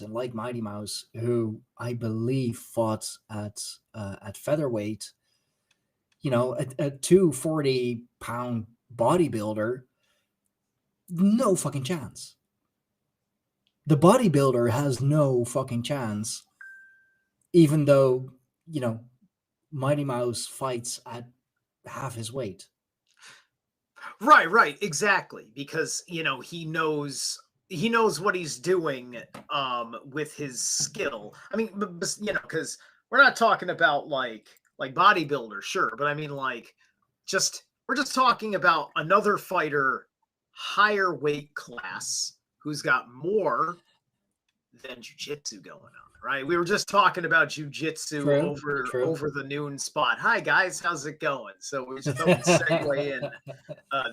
and like Mighty Mouse, who I believe fought at featherweight, a 240-pound bodybuilder, no fucking chance. The bodybuilder has no fucking chance, even though, Mighty Mouse fights at half his weight. Right, exactly. Because, he knows what he's doing with his skill. I mean, because we're not talking about like bodybuilder, sure, but I mean like we're just talking about another fighter, higher weight class, who's got more than jiu-jitsu going on. Right, we were just talking about jiu-jitsu over the noon spot. Hi guys, how's it going? So we're just going to segue in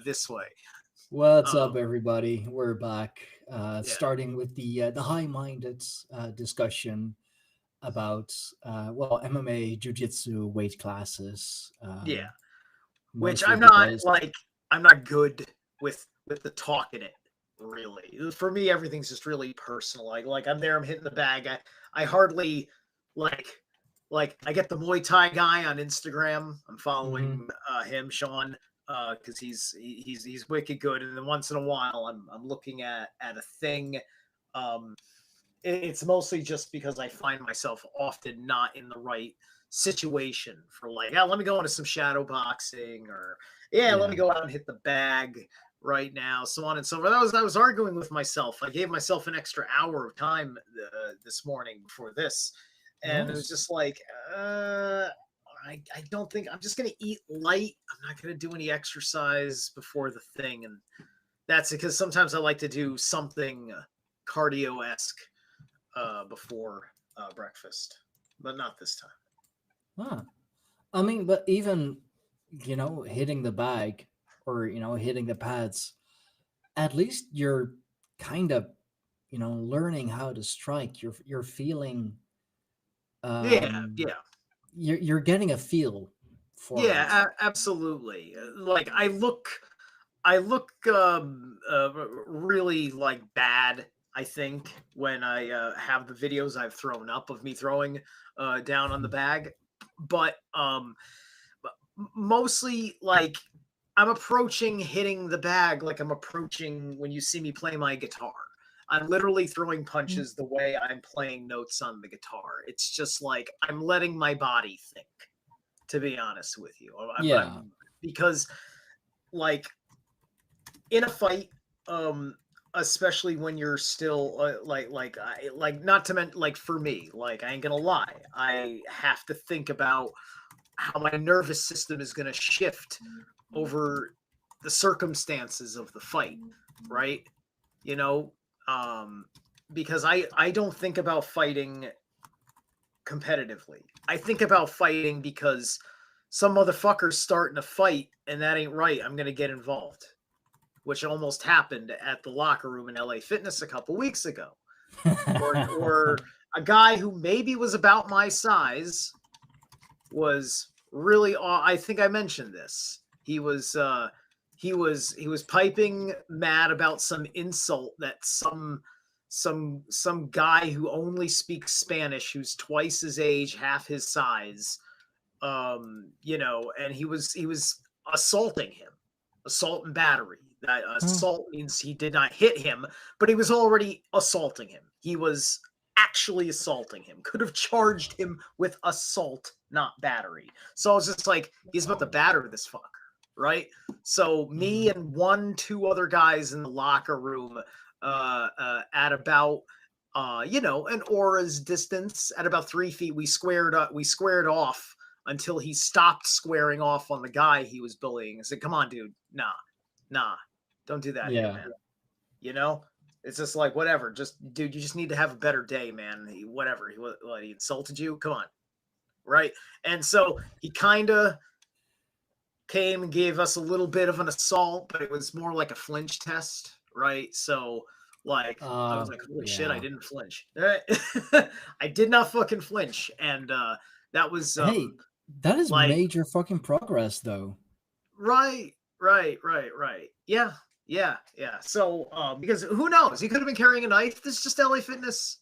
this way. What's up, everybody? We're back, starting with the high-minded discussion about MMA, jiu-jitsu weight classes. Which I'm not good with the talk in it. Really, for me, everything's just really personal. Like I'm there, I'm hitting the bag. I hardly like I get the Muay Thai guy on Instagram. I'm following him, Sean, because he's wicked good. And then once in a while, I'm looking at a thing. It's mostly just because I find myself often not in the right situation for let me go into some shadow boxing, or let me go out and hit the bag right now, so on and so forth. I was arguing with myself. I gave myself an extra hour of time this morning before this, and It was just like, I don't think I'm just going to eat light. I'm not going to do any exercise before the thing, and that's because sometimes I like to do something cardio-esque before breakfast, but not this time. I mean, but even hitting the bag or hitting the pads, at least you're kind of learning how to strike. You're feeling you're getting a feel for it. Absolutely. Like I look really like bad, I think, when I have the videos I've thrown up of me throwing down on the bag, but mostly like I'm approaching hitting the bag like I'm approaching when you see me play my guitar. I'm literally throwing punches the way I'm playing notes on the guitar. It's just like I'm letting my body think, to be honest with you. Because like in a fight, especially when you're still not to mention, like for me, like I ain't gonna lie, I have to think about how my nervous system is going to shift over the circumstances of the fight, right? Because I don't think about fighting competitively. I think about fighting because some motherfucker's starting a fight and that ain't right. I'm going to get involved, which almost happened at the locker room in LA Fitness a couple weeks ago. or a guy who maybe was about my size was really, I think I mentioned this. He was piping mad about some insult that some guy who only speaks Spanish, who's twice his age, half his size, and he was assaulting him. Assault and battery. That assault means he did not hit him, but he was already assaulting him. He was actually assaulting him. Could have charged him with assault, not battery. So I was just like, he's about to batter this fucker, right? So me and 1-2 other guys in the locker room at about an aura's distance, at about 3 feet, we squared off until he stopped squaring off on the guy he was bullying. I said, come on, dude. Nah, don't do that here, man. It's just like, whatever. Just, dude, you just need to have a better day, man. Whatever. He insulted you? Come on. Right? And so he kind of came and gave us a little bit of an assault, but it was more like a flinch test, right? So, like, I was like, holy shit, I didn't flinch. I did not fucking flinch. And that was... hey, that is like, major fucking progress, though. Right. Yeah. So, because who knows? He could have been carrying a knife. This is just LA Fitness.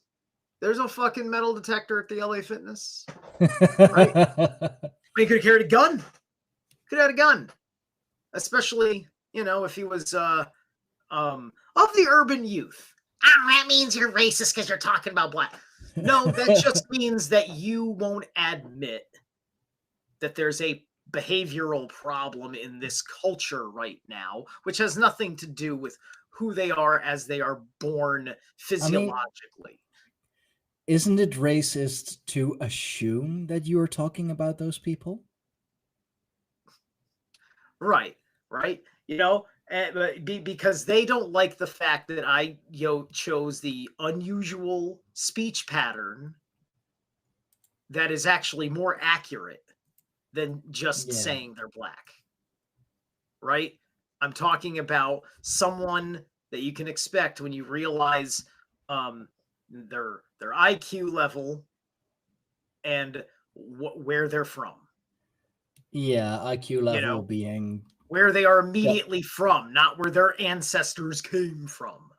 There's a fucking metal detector at the LA Fitness, right? He could have carried a gun. Could have had a gun, especially if he was of the urban youth. Oh, that means you're racist because you're talking about black. No, that just means that you won't admit that there's a behavioral problem in this culture right now, which has nothing to do with who they are as they are born physiologically. Isn't it racist to assume that you are talking about those people? Right. Because they don't like the fact that I chose the unusual speech pattern that is actually more accurate than just saying they're black. Right? I'm talking about someone that you can expect when you realize their IQ level and where they're from. Yeah, IQ level being where they are immediately from, not where their ancestors came from.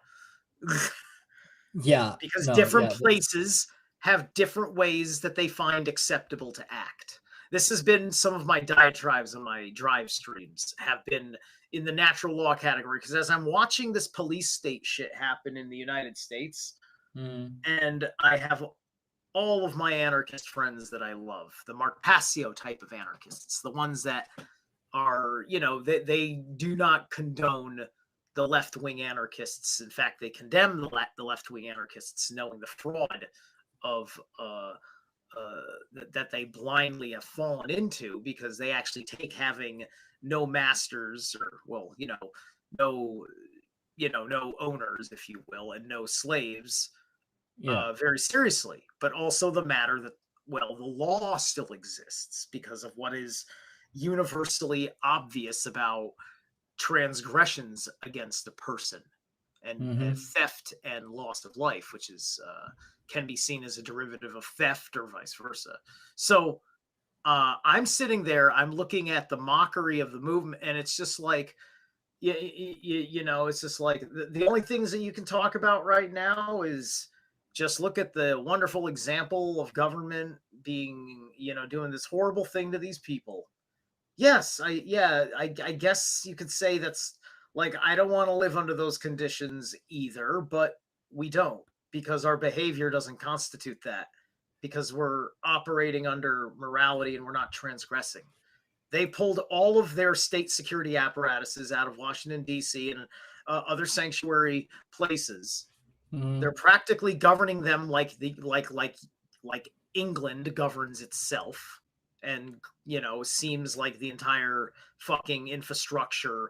Yeah. Because different places have different ways that they find acceptable to act. This has been some of my diatribes on my drive streams have been in the natural law category, because as I'm watching this police state shit happen in the United States, and I have all of my anarchist friends that I love, the Mark Passio type of anarchists, the ones that are, they do not condone the left-wing anarchists. In fact, they condemn the left-wing anarchists, knowing the fraud of that they blindly have fallen into, because they actually take having no masters, or no owners, if you will, and no slaves very seriously. But also the matter that, the law still exists because of what is universally obvious about transgressions against a person, and theft and loss of life, which is can be seen as a derivative of theft or vice versa. So I'm sitting there, I'm looking at the mockery of the movement, and it's just like, it's just like the only things that you can talk about right now is just look at the wonderful example of government being, doing this horrible thing to these people. Yes, I guess you could say that's like, I don't want to live under those conditions either, but we don't, because our behavior doesn't constitute that, because we're operating under morality and we're not transgressing. They pulled all of their state security apparatuses out of Washington, D.C. and other sanctuary places. They're practically governing them like England governs itself. And, seems like the entire fucking infrastructure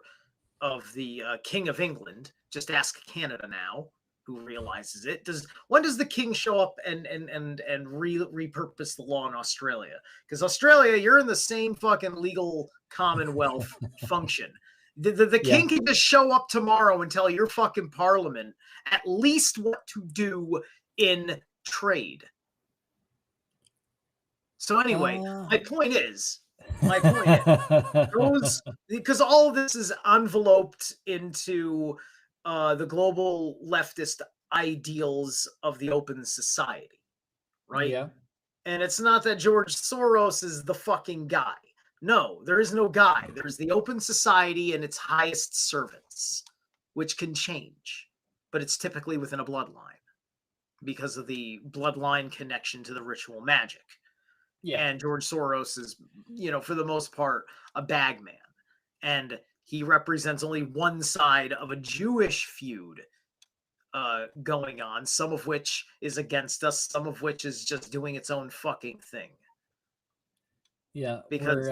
of the King of England. Just ask Canada now, who realizes it. When does the king show up and repurpose the law in Australia? Because Australia, you're in the same fucking legal commonwealth function. The king can just show up tomorrow and tell your fucking parliament at least what to do in trade. So anyway, my point is, because all of this is enveloped into the global leftist ideals of the open society, right? Yeah. And it's not that George Soros is the fucking guy. No, there is no guy. There's the open society and its highest servants, which can change, but it's typically within a bloodline because of the bloodline connection to the ritual magic. Yeah. And George Soros is, for the most part, a bagman. And he represents only one side of a Jewish feud going on, some of which is against us, some of which is just doing its own fucking thing. Yeah. Because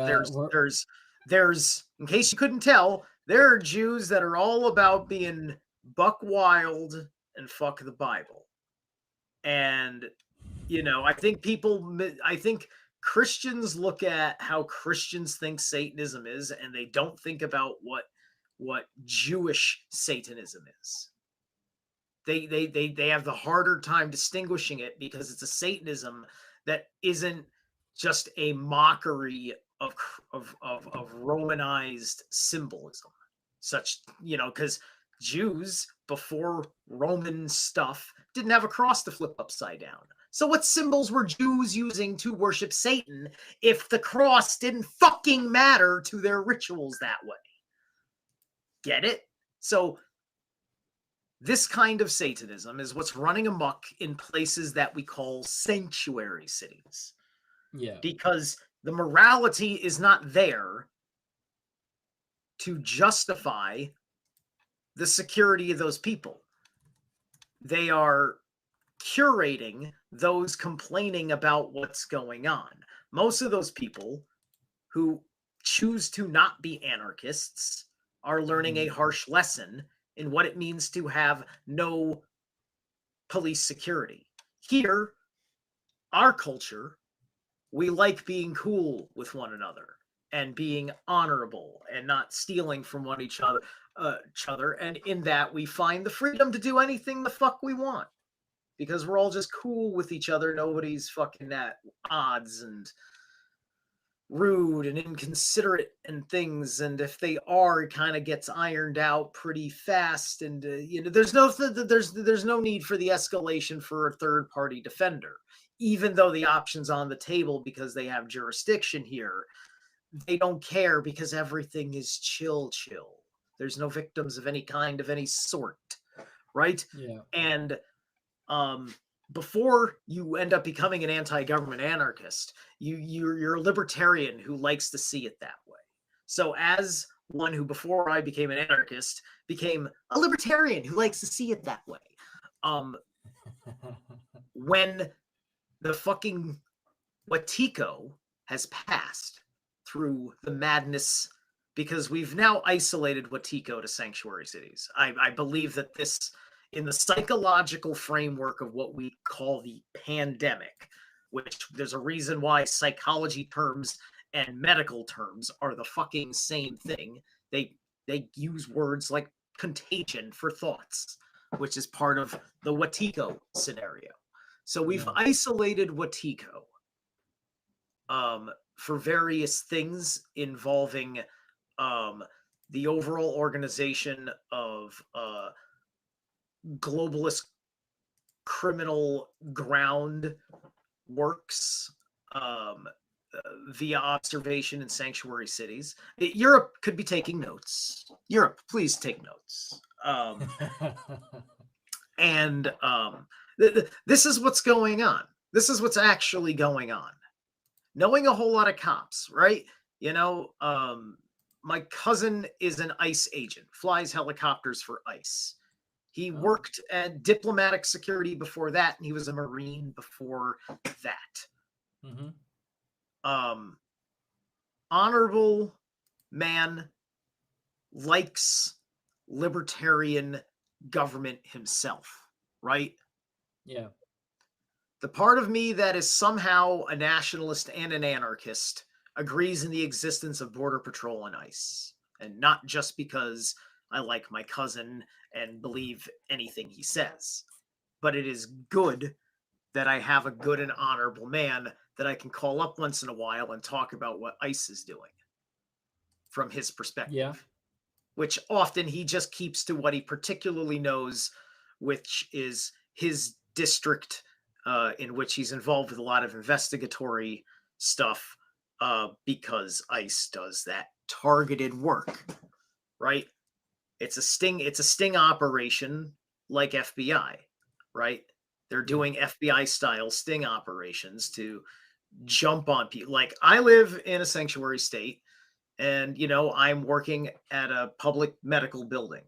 there's, in case you couldn't tell, there are Jews that are all about being buck wild and fuck the Bible. And, I think Christians look at how Christians think Satanism is, and they don't think about what Jewish Satanism is. They have the harder time distinguishing it, because it's a Satanism that isn't just a mockery of Romanized symbolism, such, because Jews before Roman stuff didn't have a cross to flip upside down. So what symbols were Jews using to worship Satan if the cross didn't fucking matter to their rituals that way? Get it? So this kind of Satanism is what's running amok in places that we call sanctuary cities. Yeah. Because the morality is not there to justify the security of those people. They are curating those complaining about what's going on. Most of those people who choose to not be anarchists are learning a harsh lesson in what it means to have no police security. Here, our culture, we like being cool with one another and being honorable and not stealing from each other. And in that, we find the freedom to do anything the fuck we want because we're all just cool with each other. Nobody's fucking at odds and rude and inconsiderate and things, and if they are, it kind of gets ironed out pretty fast. And there's no need for the escalation for a third party defender, even though the option's on the table because they have jurisdiction here. They don't care because everything is chill. There's no victims of any kind, of any sort, right? Yeah. And before you end up becoming an anti-government anarchist, you're a libertarian who likes to see it that way. So as one who, before I became an anarchist, became a libertarian who likes to see it that way, when the fucking Wetiko has passed through the madness, because we've now isolated Wetiko to sanctuary cities. I believe that this, in the psychological framework of what we call the pandemic, which there's a reason why psychology terms and medical terms are the fucking same thing. They use words like contagion for thoughts, which is part of the Wetiko scenario. So we've isolated Wetiko for various things involving the overall organization of globalist criminal ground works via observation in sanctuary cities. Europe could be taking notes. Europe, please take notes. And this is what's going on. This is what's actually going on. Knowing a whole lot of cops, right? My cousin is an ICE agent, flies helicopters for ICE. He worked at diplomatic security before that, and he was a Marine before that. Honorable man, likes libertarian government himself, right? Yeah. The part of me that is somehow a nationalist and an anarchist agrees in the existence of Border Patrol and ICE, and not just because I like my cousin and believe anything he says, but it is good that I have a good and honorable man that I can call up once in a while and talk about what ICE is doing from his perspective. Yeah. Which often he just keeps to what he particularly knows, which is his district, in which he's involved with a lot of investigatory stuff, because ICE does that targeted work, right? It's a sting operation like FBI, right? They're doing FBI style sting operations to jump on people. Like, I live in a sanctuary state, and I'm working at a public medical building.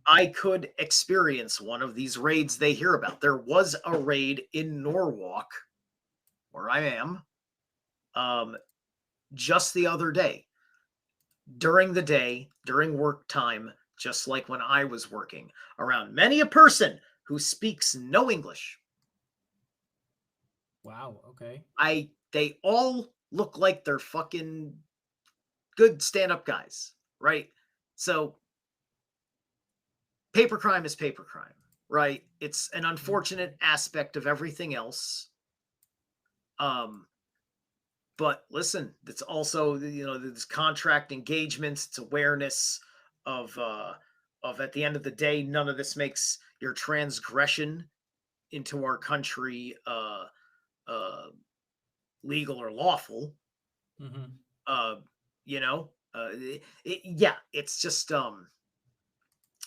I could experience one of these raids they hear about. There was a raid in Norwalk, where I am, just the other day. During the day, during work time, just like when I was working, around many a person who speaks no English. Wow. Okay. They all look like they're fucking good stand-up guys, right? So paper crime is paper crime, right? It's an unfortunate aspect of everything else. But listen, it's also, this contract engagements, it's awareness of at the end of the day, none of this makes your transgression into our country legal or lawful. Mm-hmm. You know, yeah, it's just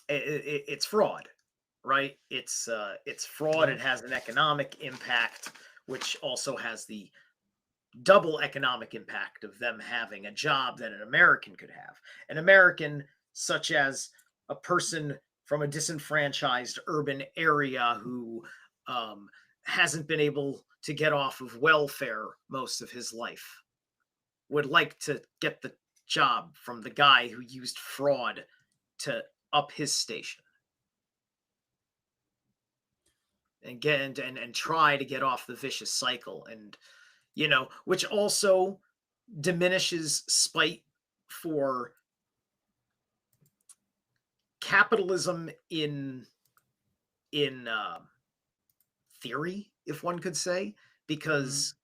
it's fraud, right? It's fraud. Yeah. It has an economic impact, which also has the double economic impact of them having a job that an American could have. An American, such as a person from a disenfranchised urban area who hasn't been able to get off of welfare most of his life, would like to get the job from the guy who used fraud to up his station and get and try to get off the vicious cycle, and which also diminishes spite for capitalism in theory, if one could say, Mm-hmm. because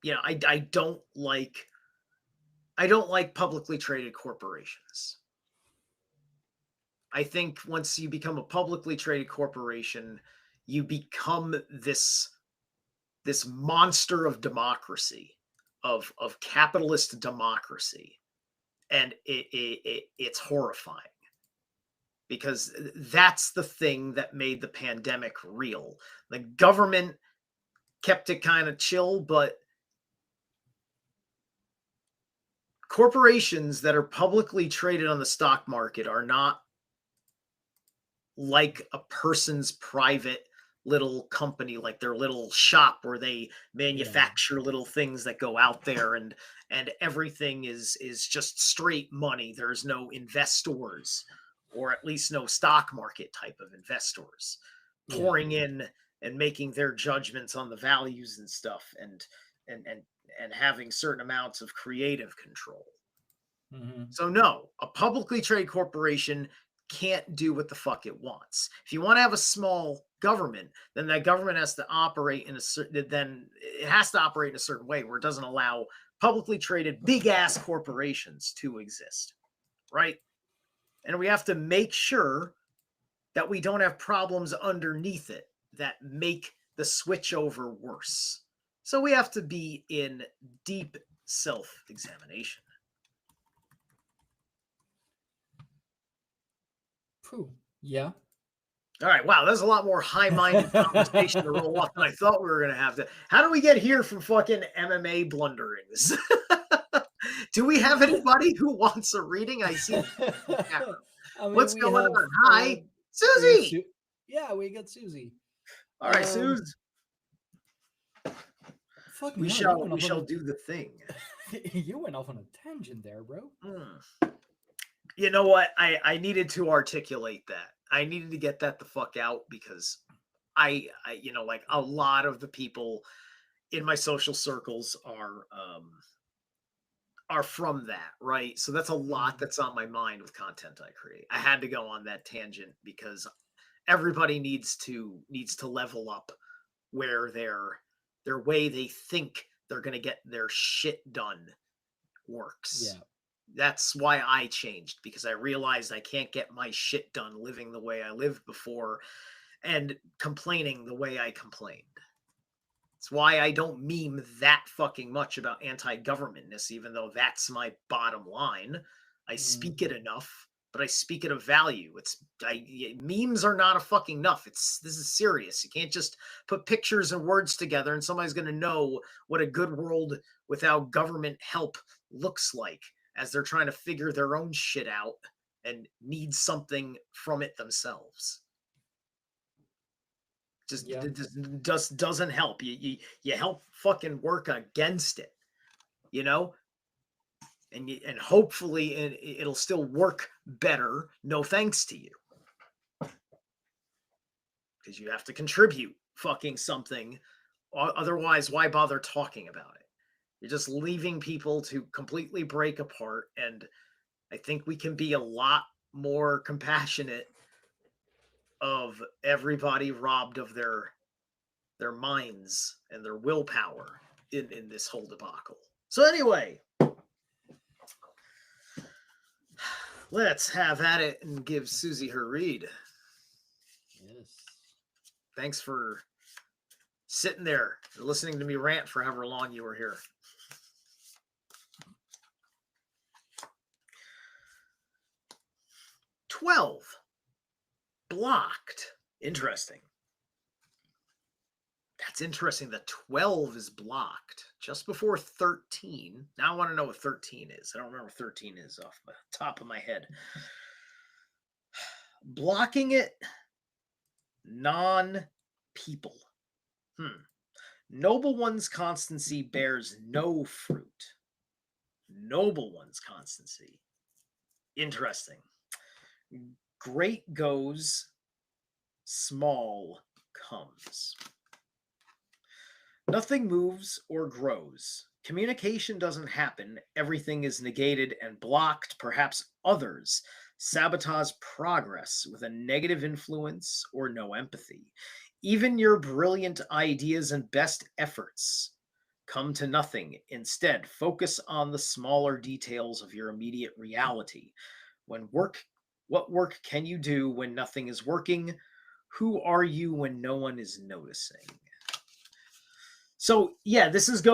I don't like publicly traded corporations. I think once you become a publicly traded corporation, you become this monster of democracy, of capitalist democracy, and it's horrifying, because that's the thing that made the pandemic real. The government kept it kind of chill, but corporations that are publicly traded on the stock market are not like a person's private little company, like their little shop where they Yeah. manufacture little things that go out there, and everything is just straight money. There's no investors, or at least no stock market type of investors Yeah. pouring in and making their judgments on the values and stuff, and and and having certain amounts of creative control. Mm-hmm. So no, a publicly traded corporation can't do what the fuck it wants. If you want to have a small government, then that government has to operate in a certain way where it doesn't allow publicly traded big ass corporations to exist, right? And we have to make sure that we don't have problems underneath it that make the switch over worse. So we have to be in deep self-examination. Phew. Yeah. All right, wow, that's a lot more high-minded conversation to roll off than I thought we were going to have. How do we get here from fucking MMA blunderings? Do we have anybody who wants a reading? I see. I mean, What's we going have on? Hi, we got Susie. yeah, we got Susie. All right, Suze. Fucking We hell, you shall went we off on shall do the thing. you went off on a tangent there, bro. You know what? I needed to articulate that. I needed to get that the fuck out, because I like a lot of the people in my social circles are from that, right? So that's a lot Mhm. that's on my mind with content I create. I had to go on that tangent because everybody needs to level up where their way they think they're going to get their shit done works. Yeah. That's why I changed, because I realized I can't get my shit done living the way I lived before and complaining the way I complained. It's why I don't meme that fucking much about anti-governmentness, even though that's my bottom line. I Mhm. speak it enough, but I speak it of value. Memes are not a fucking enough. This is serious. You can't just put pictures and words together and somebody's going to know what a good world without government help looks like, as they're trying to figure their own shit out and need something from it themselves. Yeah. Just doesn't help. You help fucking work against it, you know, and hopefully it'll still work better. No thanks to you, because you have to contribute fucking something. Otherwise, why bother talking about it? You're just leaving people to completely break apart. And I think we can be a lot more compassionate of everybody robbed of their minds and their willpower in this whole debacle. So anyway, Let's have at it and give Susie her read. Yes. Thanks for sitting there listening to me rant for however long you were here. "12. Blocked." Interesting. That's interesting that 12 is blocked just before 13. Now I want to know what 13 is. I don't remember what 13 is off the top of my head. Blocking it, non-people. Noble one's constancy bears no fruit. Noble one's constancy. Interesting. Great goes, small comes. Nothing moves or grows. Communication doesn't happen. Everything is negated and blocked. Perhaps others sabotage progress with a negative influence or no empathy. Even your brilliant ideas and best efforts come to nothing. Instead, focus on the smaller details of your immediate reality. What work can you do when nothing is working? Who are you when no one is noticing? So yeah, this is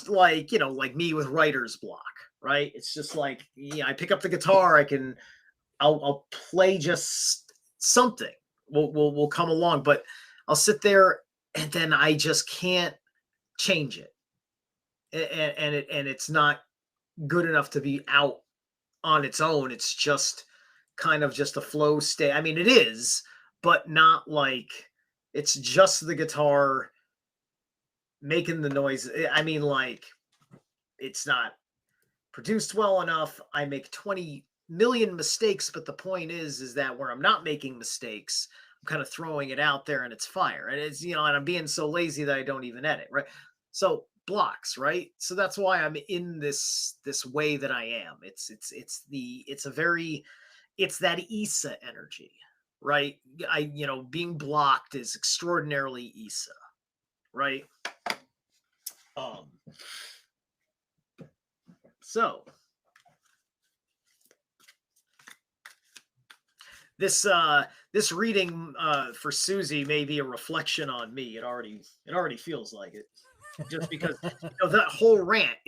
like, like me with writer's block, right? It's just like, I pick up the guitar, I'll play just something. We'll come along, but I'll sit there and then I just can't change it. And it's not good enough to be out on its own. It's just kind of just a flow state. I mean, it is, but not like it's just the guitar making the noise. I mean, like, it's not produced well enough. I make 20 million mistakes, but the point is that where I'm not making mistakes, I'm kind of throwing it out there and it's fire. And it's, and I'm being so lazy that I don't even edit, right? So blocks, right? So that's why I'm in this way that I am. It's that Issa energy, right? Being blocked is extraordinarily Issa, right? So this reading for Susie may be a reflection on me. It already feels like it, just because that whole rant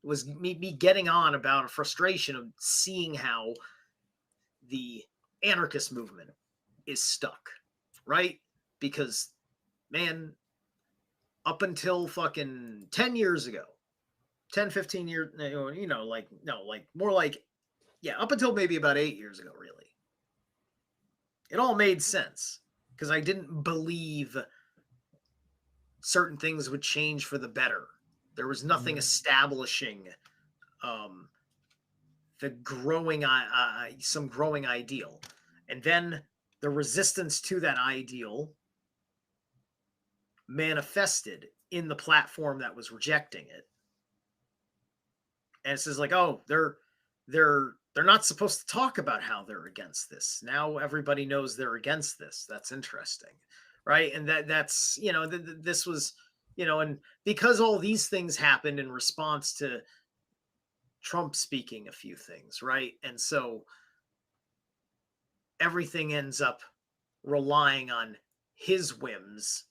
was me getting on about a frustration of seeing how the anarchist movement is stuck, right? Because, man, up until fucking 10 years ago, 10, 15 years, more like, up until maybe about 8 years ago, really, it all made sense because I didn't believe certain things would change for the better. There was nothing establishing the growing some growing ideal, and then the resistance to that ideal manifested in the platform that was rejecting it. And it's just like, oh, they're not supposed to talk about how they're against this. Now everybody knows they're against this. That's interesting, right? And that's this was, and because all these things happened in response to Trump speaking a few things, right? And so everything ends up relying on his whims,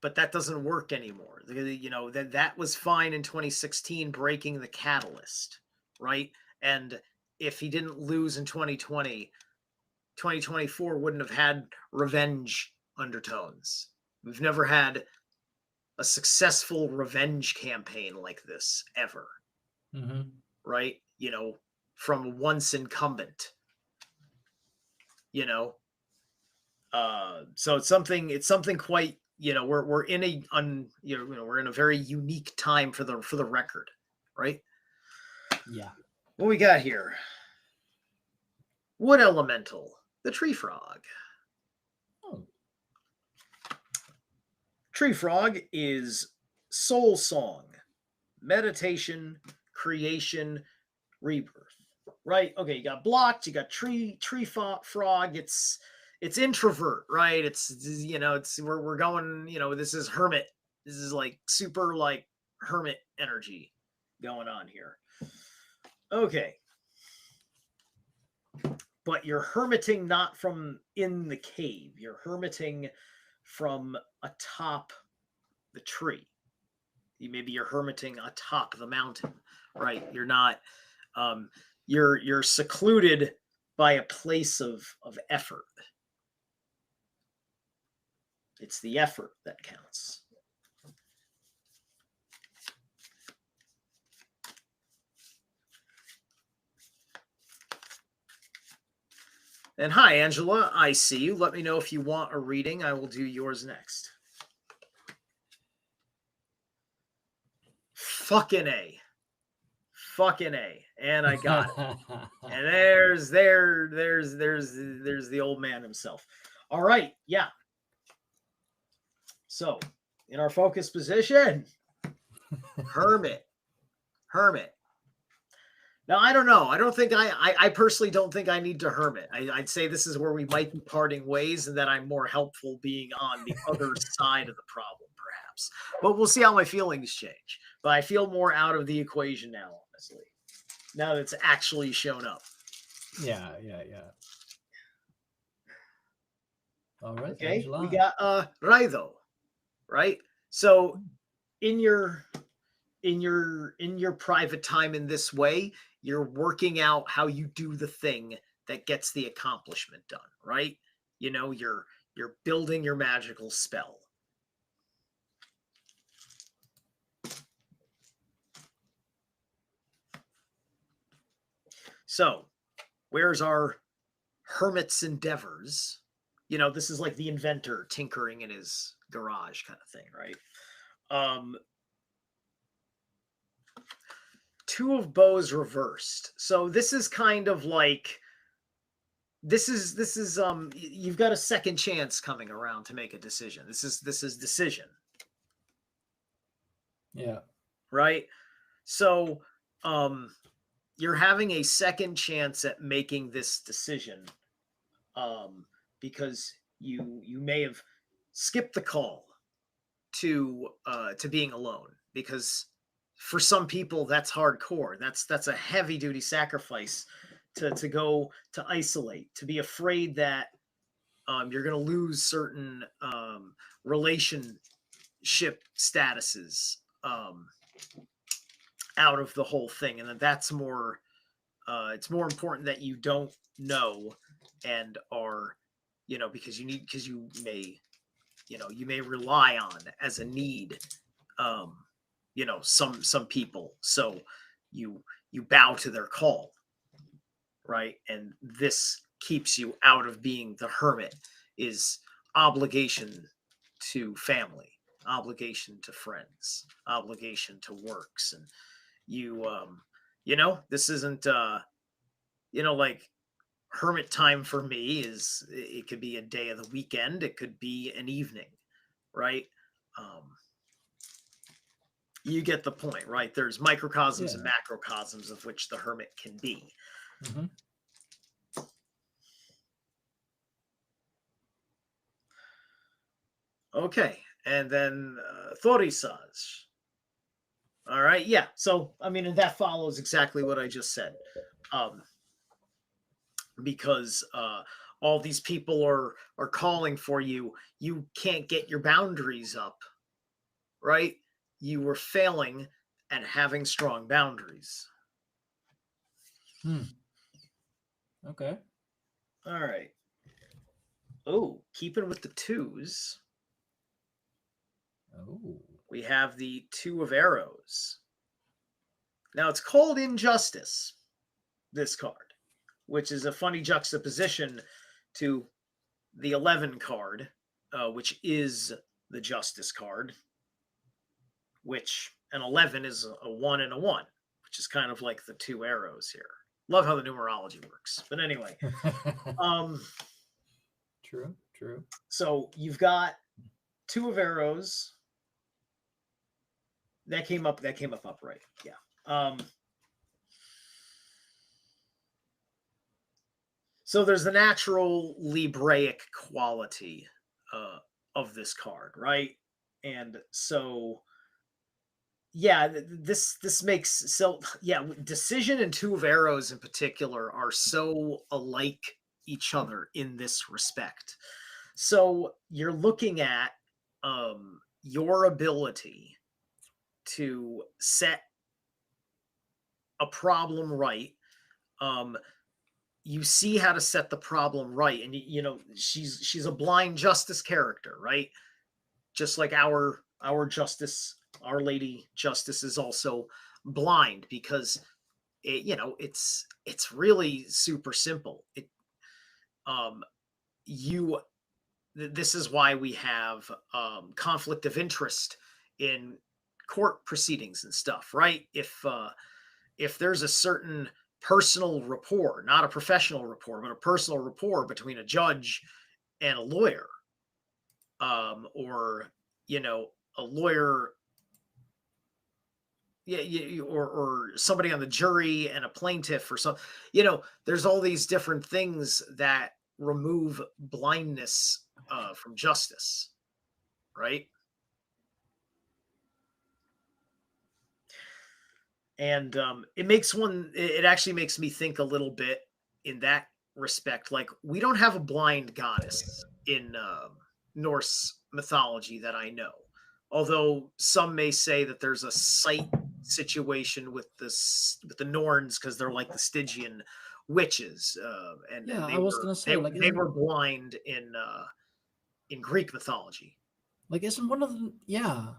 but that doesn't work anymore. That was fine in 2016, breaking the catalyst, right? And if he didn't lose in 2020, 2024 wouldn't have had revenge undertones. We've never had a successful revenge campaign like this ever, right? From once incumbent, so it's something quite, we're in we're in a very unique time for the record, right? Yeah. What we got here? Wood elemental, the tree frog. Oh. Tree frog is soul song, meditation, creation, rebirth, right? Okay, you got blocked, you got tree frog. It's introvert, right? It's we're going, this is hermit. This is like super like hermit energy going on here. Okay. but you're hermiting not from in the cave. You're hermiting from atop the tree. Maybe you're hermiting atop the mountain, right? You're not. You're secluded by a place of effort. It's the effort that counts. And hi, Angela. I see you. Let me know if you want a reading. I will do yours next. Fucking A. Fucking A. And I got it. And there's the old man himself. All right. Yeah. So in our focus position, hermit. Now, I don't know. I don't think I personally don't think I need to hermit. I'd say this is where we might be parting ways and that I'm more helpful being on the other side of the problem, perhaps. But we'll see how my feelings change. But I feel more out of the equation now, honestly. Now that it's actually shown up. Yeah. All right. Okay. Angela. We got Raido, right? So in your private time in this way, you're working out how you do the thing that gets the accomplishment done, right? You're building your magical spell. So, where's our hermit's endeavors? This is like the inventor tinkering in his garage kind of thing, right? Two of bows reversed. So this is kind of like this is you've got a second chance coming around to make a decision. This is decision. Yeah. Right? So you're having a second chance at making this decision because you may have skipped the call to being alone, because for some people that's hardcore. That's a heavy duty sacrifice to go to isolate, to be afraid that you're going to lose certain relationship statuses out of the whole thing, and that's more. It's more important that you don't know and are, because you may rely on as a need, some people. So you bow to their call, right? And this keeps you out of being the hermit, is obligation to family, obligation to friends, obligation to works. And this isn't like hermit time for me is, it could be a day of the weekend, it could be an evening, right? You get the point, right? There's microcosms and macrocosms of which the hermit can be. Mm-hmm. Okay, and then Thorisaj. All right, yeah. So and that follows exactly what I just said, because all these people are calling for you. You can't get your boundaries up, right? You were failing at having strong boundaries. Okay. All right. Oh, keeping with the twos. Oh. We have the Two of Arrows. Now it's called Injustice, this card, which is a funny juxtaposition to the 11 card, which is the Justice card, which an 11 is a 1 and a 1, which is kind of like the two arrows here. Love how the numerology works. But anyway. True. So you've got Two of Arrows. That came up upright. Yeah. So there's the natural Libraic quality of this card, right? And so Yeah, this makes so yeah, decision and two of arrows in particular are so alike each other in this respect. So you're looking at your ability to set a problem right. Um, you see how to set the problem right, and you know she's a blind justice character, right? Just like our justice, our lady justice is also blind because it's really super simple. It um you this is why we have conflict of interest in court proceedings and stuff, right? If there's a certain personal rapport, not a professional rapport, but a personal rapport between a judge and a lawyer, or you know, a lawyer, yeah, or somebody on the jury and a plaintiff or something, there's all these different things that remove blindness from justice, right? And it actually makes me think a little bit in that respect. Like, we don't have a blind goddess in Norse mythology that I know, although some may say that there's a sight situation with the Norns because they're like the Stygian witches, and Yeah, I they was were gonna say, like, they were blind in Greek mythology. isn't one of them? Yeah,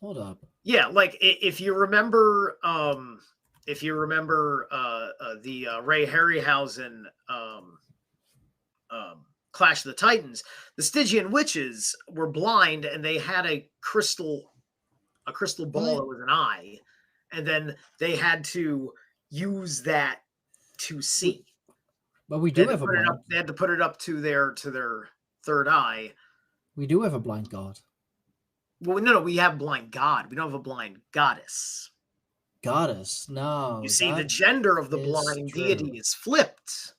hold up. Yeah, like if you remember the Ray Harryhausen Clash of the Titans, the Stygian witches were blind and they had a crystal ball Right, that was an eye, and then they had to use that to we, see. but we They do had to have a put it blind. up. They had to put it up to their third eye. We do have a blind god. Well, no, we have blind god. We don't have a blind goddess. Goddess. You No, see, the that gender of the is blind deity true. is flipped.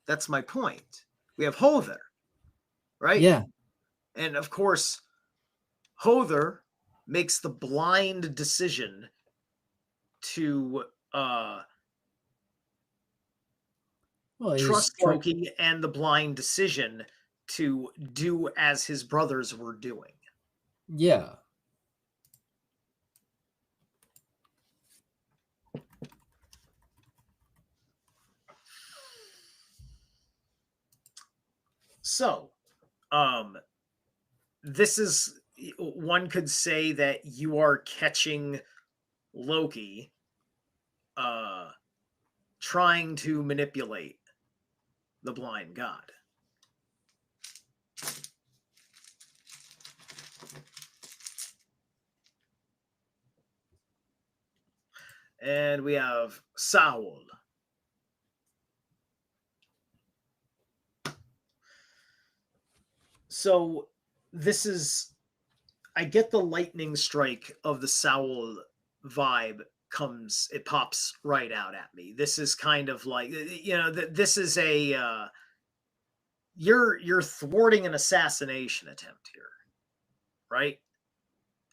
That's my point. We have Hother, right? Yeah. And of course, Hother makes the blind decision to Well, he's trust try. Loki, and the blind decision to do as his brothers were doing. Yeah. So, this is, one could say that you are catching Loki uh trying to manipulate the blind god. And we have Saul. So this is, I get the lightning strike of the Saul vibe it pops right out at me. This is kind of like, this is a you're thwarting an assassination attempt here, right?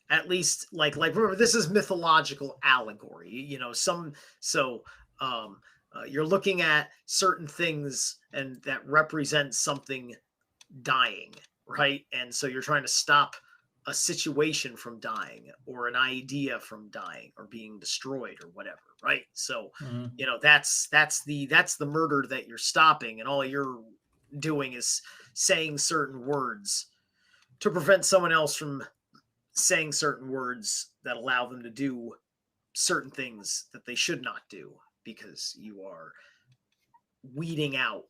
At least, like remember, this is mythological allegory, so um you're looking at certain things and that represent something dying, right? And so you're trying to stop a situation from dying, or an idea from dying or being destroyed or whatever, right? So Mhm. that's the murder that you're stopping, and all you're doing is saying certain words to prevent someone else from saying certain words that allow them to do certain things that they should not do, because you are weeding out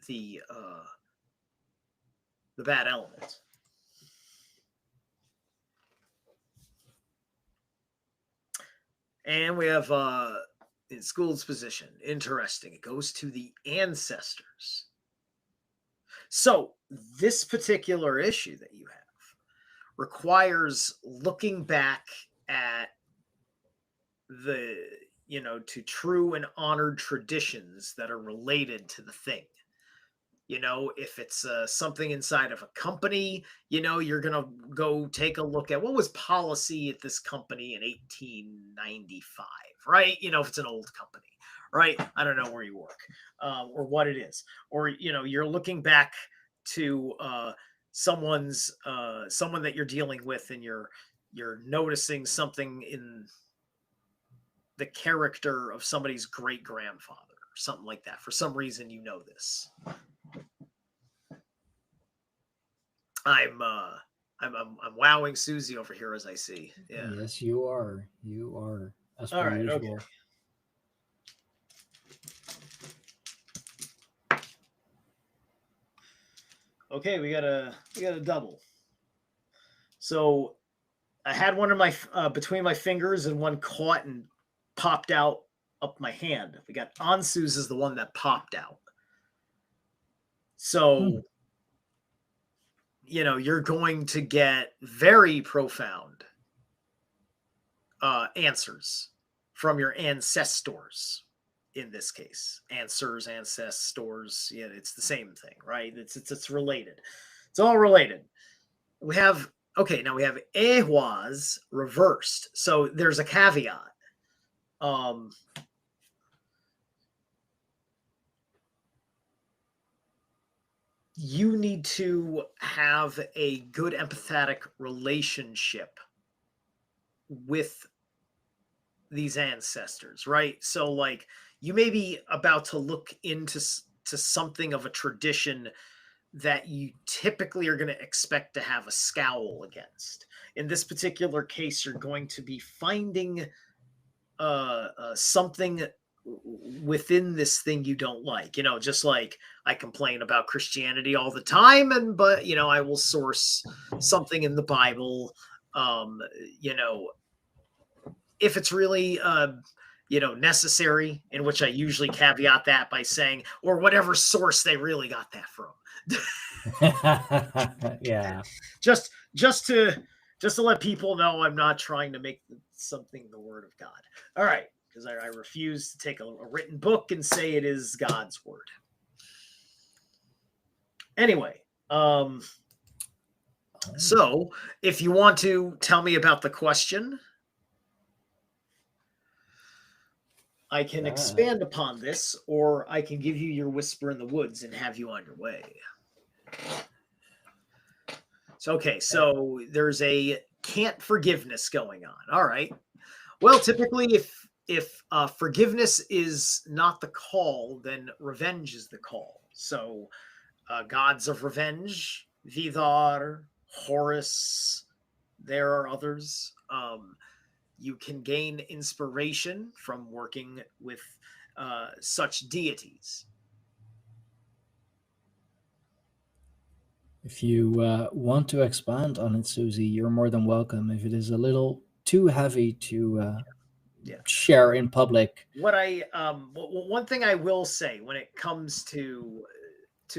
the uh the bad element. And we have in school's position. Interesting. It goes to the ancestors. So this particular issue that you have requires looking back at the to true and honored traditions that are related to the thing. If it's something inside of a company, you're going to go take a look at what was policy at this company in 1895, right? If it's an old company, right? I don't know where you work or what it is. Or, you're looking back to someone that you're dealing with, and you're noticing something in the character of somebody's great grandfather or something like that. For some reason, this. I'm wowing Susie over here, as I see. Yeah. Yes, you are. You are, as All per right. usual. Okay, we got a double. So I had one of my between my fingers, and one caught and popped out up my hand. We got Ansu's is the one that popped out. So you're going to get very profound answers from your ancestors. In this case, answers, ancestors, it's the same thing, right? It's related. It's all related. We have now we have ehwas reversed. So there's a caveat. You need to have a good empathetic relationship with these ancestors, right? So like, you may be about to look into something of a tradition that you typically are going to expect to have a scowl against. In this particular case, you're going to be finding something within this thing you don't like. Just like I complain about Christianity all the time, but I will source something in the Bible, if it's really necessary, in which I usually caveat that by saying, or whatever source they really got that from. Yeah. Just to let people know I'm not trying to make something the word of God. All right, because I refuse to take a written book and say it is God's word. Anyway, so if you want to tell me about the question, I can expand upon this, or I can give you your whisper in the woods and have you on your way. So, so there's a can't forgiveness going on. All right. Well, typically, if forgiveness is not the call, then revenge is the call. So, gods of revenge, Vidar, Horus, there are others. You can gain inspiration from working with such deities. If you want to expand on it, Susie, you're more than welcome. If it is a little too heavy to share in public. One thing I will say when it comes to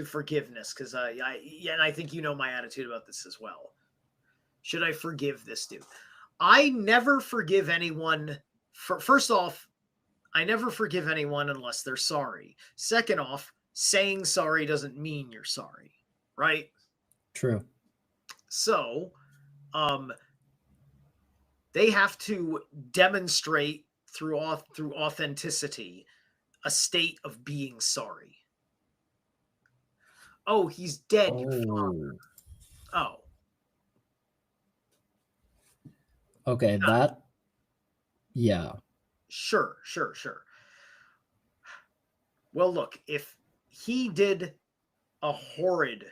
forgiveness, because and I think my attitude about this as well. Should I forgive this dude? I never forgive anyone. First off, I never forgive anyone unless they're sorry. Second off, saying sorry doesn't mean you're sorry, right? True. So, they have to demonstrate through authenticity a state of being sorry. Oh, he's dead, you father. Oh. Okay, that. Yeah. Sure. Well, look, if he did a horrid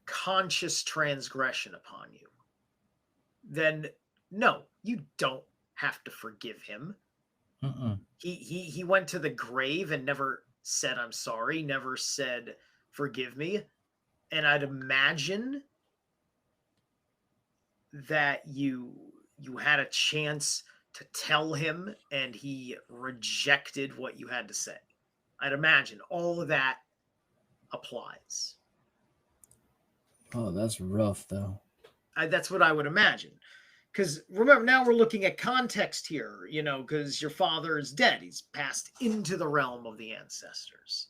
conscious transgression upon you, then no, you don't have to forgive him. He went to the grave and never said I'm sorry, never said forgive me. And I'd imagine that you had a chance to tell him and he rejected what you had to say. I'd imagine all of that applies. Oh, that's rough, though. That's what I would imagine. Because remember, now we're looking at context here, because your father is dead. He's passed into the realm of the ancestors.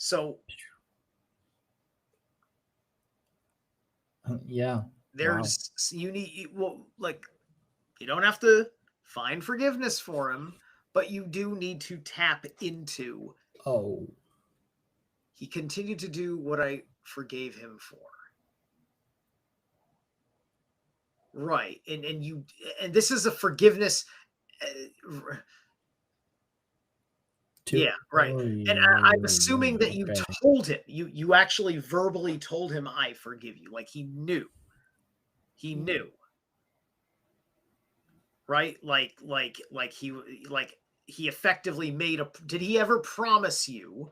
So Yeah. Wow. there's you need well, like you don't have to find forgiveness for him, but you do need to tap into Oh. he continued to do what I forgave him for. Right. And this is a forgiveness yeah, right. Oh, And I'm assuming that you okay. told him, you actually verbally told him, I forgive you. Like he knew. He knew. Right? Like he effectively made a did he ever promise you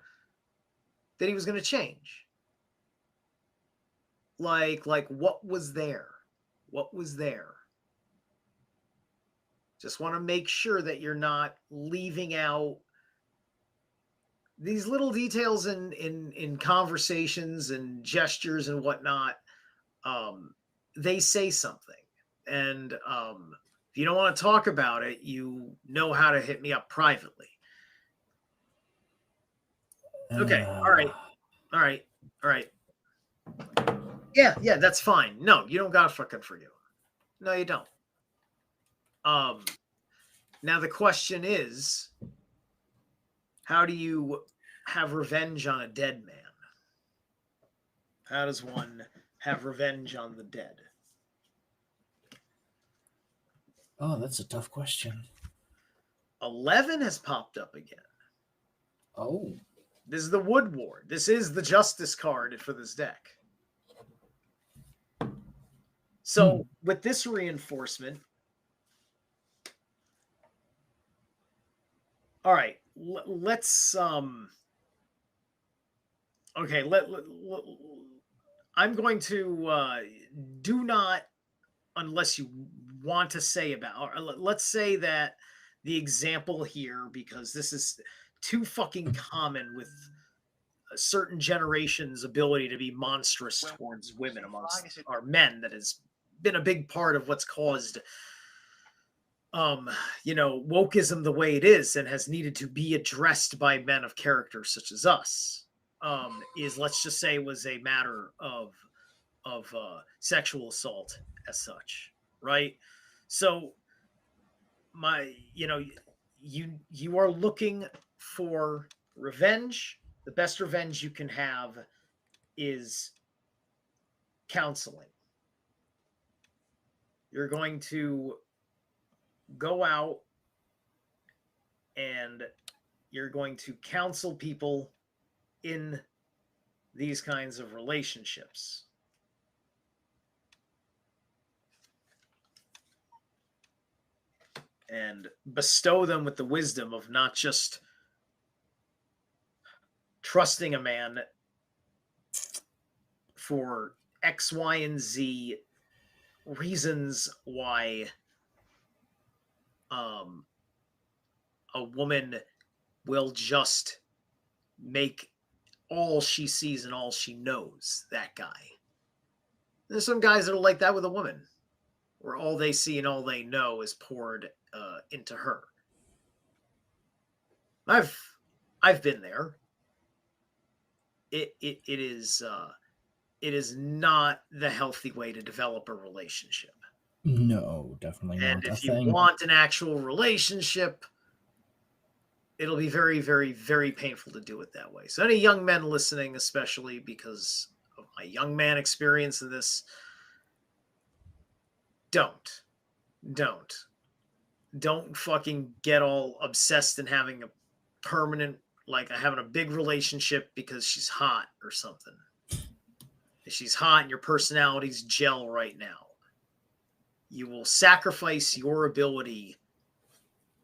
that he was going to change? Like what was there? What was there? Just want to make sure that you're not leaving out these little details in conversations and gestures and whatnot. They say something, and if you don't want to talk about it, you know how to hit me up privately. Okay, all right, all right, all right. Yeah, that's fine. No, you don't gotta fucking forgive. No, you don't. Now the question is, how do you have revenge on a dead man? How does one have revenge on the dead? Oh, that's a tough question. 11 has popped up again. Oh. This is the Wood Ward. This is the Justice card for this deck. So with this reinforcement, all right, let's okay, I'm going to do not unless you want to say about or let's say that the example here because this is too fucking common with a certain generation's ability to be monstrous towards women amongst our men that has been a big part of what's caused wokeism the way it is and has needed to be addressed by men of character such as us. Is let's just say was a matter of sexual assault as such, right? So you are looking for revenge. The best revenge you can have is counseling. You're going to go out and you're going to counsel people in these kinds of relationships. And bestow them with the wisdom of not just trusting a man for X, Y, and Z reasons why a woman will just make all she sees and all she knows that guy. There's some guys that are like that with a woman, where all they see and all they know is poured into her. I've been there. It is not the healthy way to develop a relationship. No, definitely And not. I if you think want an actual relationship, it'll be very, very, very painful to do it that way. So any young men listening, especially because of my young man experience in this, don't fucking get all obsessed in having a permanent, like having a big relationship because she's hot or something. If she's hot and your personalities gel right now, you will sacrifice your ability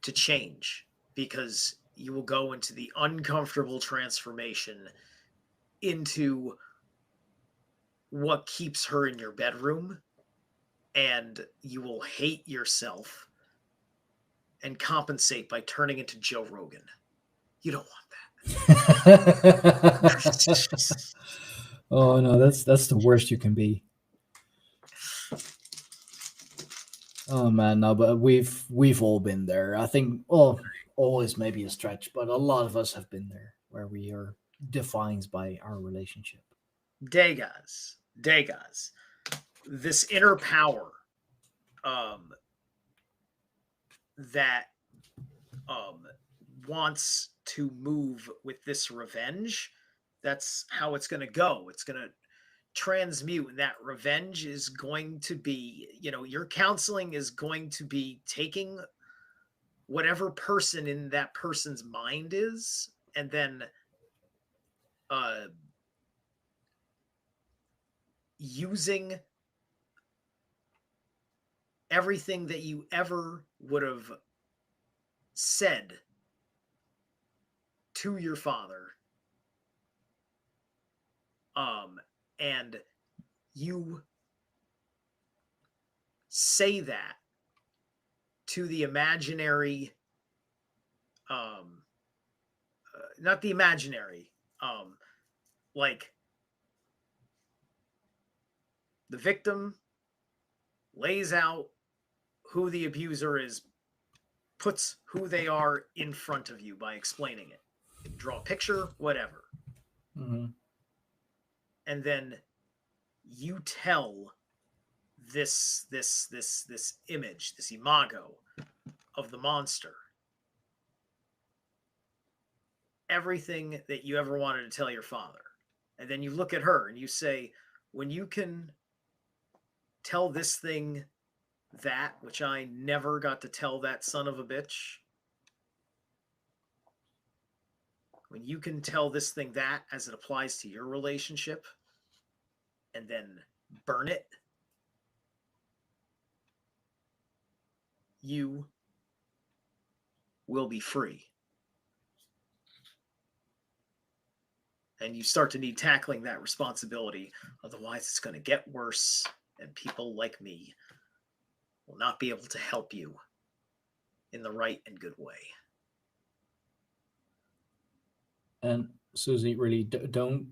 to change because you will go into the uncomfortable transformation into what keeps her in your bedroom, and you will hate yourself and compensate by turning into Joe Rogan. You don't want that. Oh no, that's the worst you can be. Oh man, no, but we've all been there. I think, well, always maybe a stretch, but a lot of us have been there where we are defines by our relationship. Degas, this inner power that wants to move with this revenge. That's how it's going to go. It's going to transmute, and that revenge is going to be, your counseling is going to be taking whatever person in that person's mind is, and then using everything that you ever would have said to your father, and you say that to the imaginary, not the imaginary, like the victim lays out who the abuser is, puts who they are in front of you by explaining it. Draw a picture, whatever. Mm-hmm. And then you tell this image, this imago of the monster, everything that you ever wanted to tell your father. And then you look at her and you say, when you can tell this thing that which I never got to tell that son of a bitch, when you can tell this thing that as it applies to your relationship, and then burn it, you will be free. And you start to need tackling that responsibility. Otherwise, it's going to get worse, and people like me will not be able to help you in the right and good way. And Susie, really don't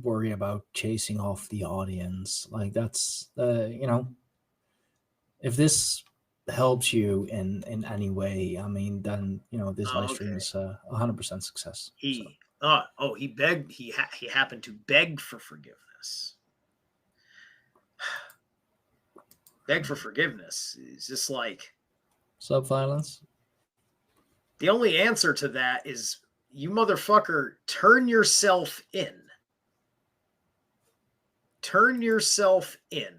worry about chasing off the audience. Like that's if this helps you in any way, I mean, then this live stream is 100% success. He begged. He happened to beg for forgiveness. Beg for forgiveness is just like sub-violence. The only answer to that is, you motherfucker, turn yourself in. Turn yourself in.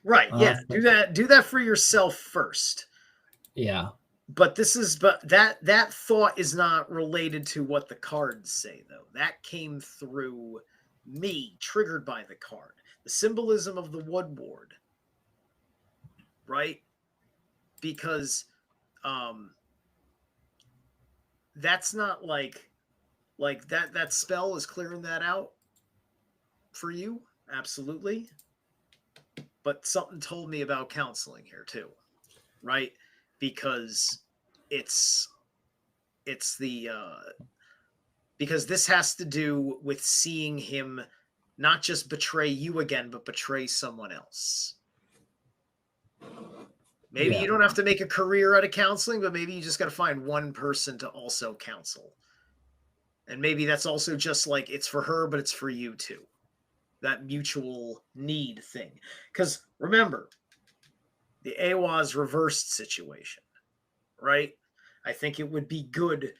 Right, yeah. Do that for yourself first. Yeah. But that thought is not related to what the cards say, though. That came through me, triggered by the card. The symbolism of the wood ward. Right? Because that's not like that spell is clearing that out for you. Absolutely. But something told me about counseling here too. Right? Because it's the because this has to do with seeing him not just betray you again, but betray someone else. Maybe you don't have to make a career out of counseling, but maybe you just got to find one person to also counsel. And maybe that's also just like, it's for her, but it's for you too. That mutual need thing. Because remember, the AWA's reversed situation, right? I think it would be good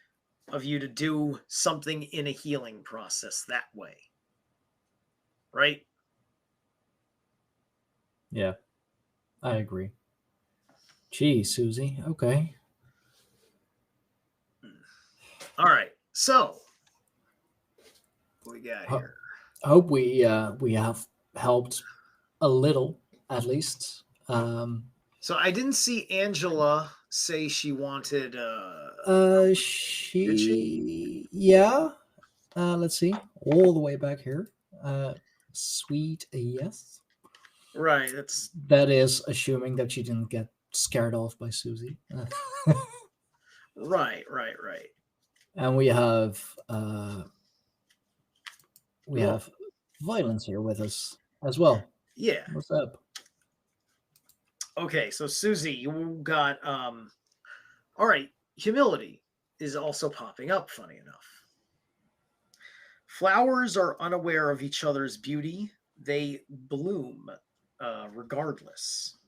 of you to do something in a healing process that way. Right? Yeah, I agree. Gee, Susie. Okay. All right. So, what we got here? I hope we have helped a little, at least. So I didn't see Angela say she wanted. She? Yeah. Let's see. All the way back here. Sweet yes. Right. That is assuming that she didn't get scared off by Susie. Right. And we have have violence here with us. as well. Yeah. What's up? Okay, so Susie, you got all right, humility is also popping up, funny enough. Flowers are unaware of each other's beauty. They bloom regardless.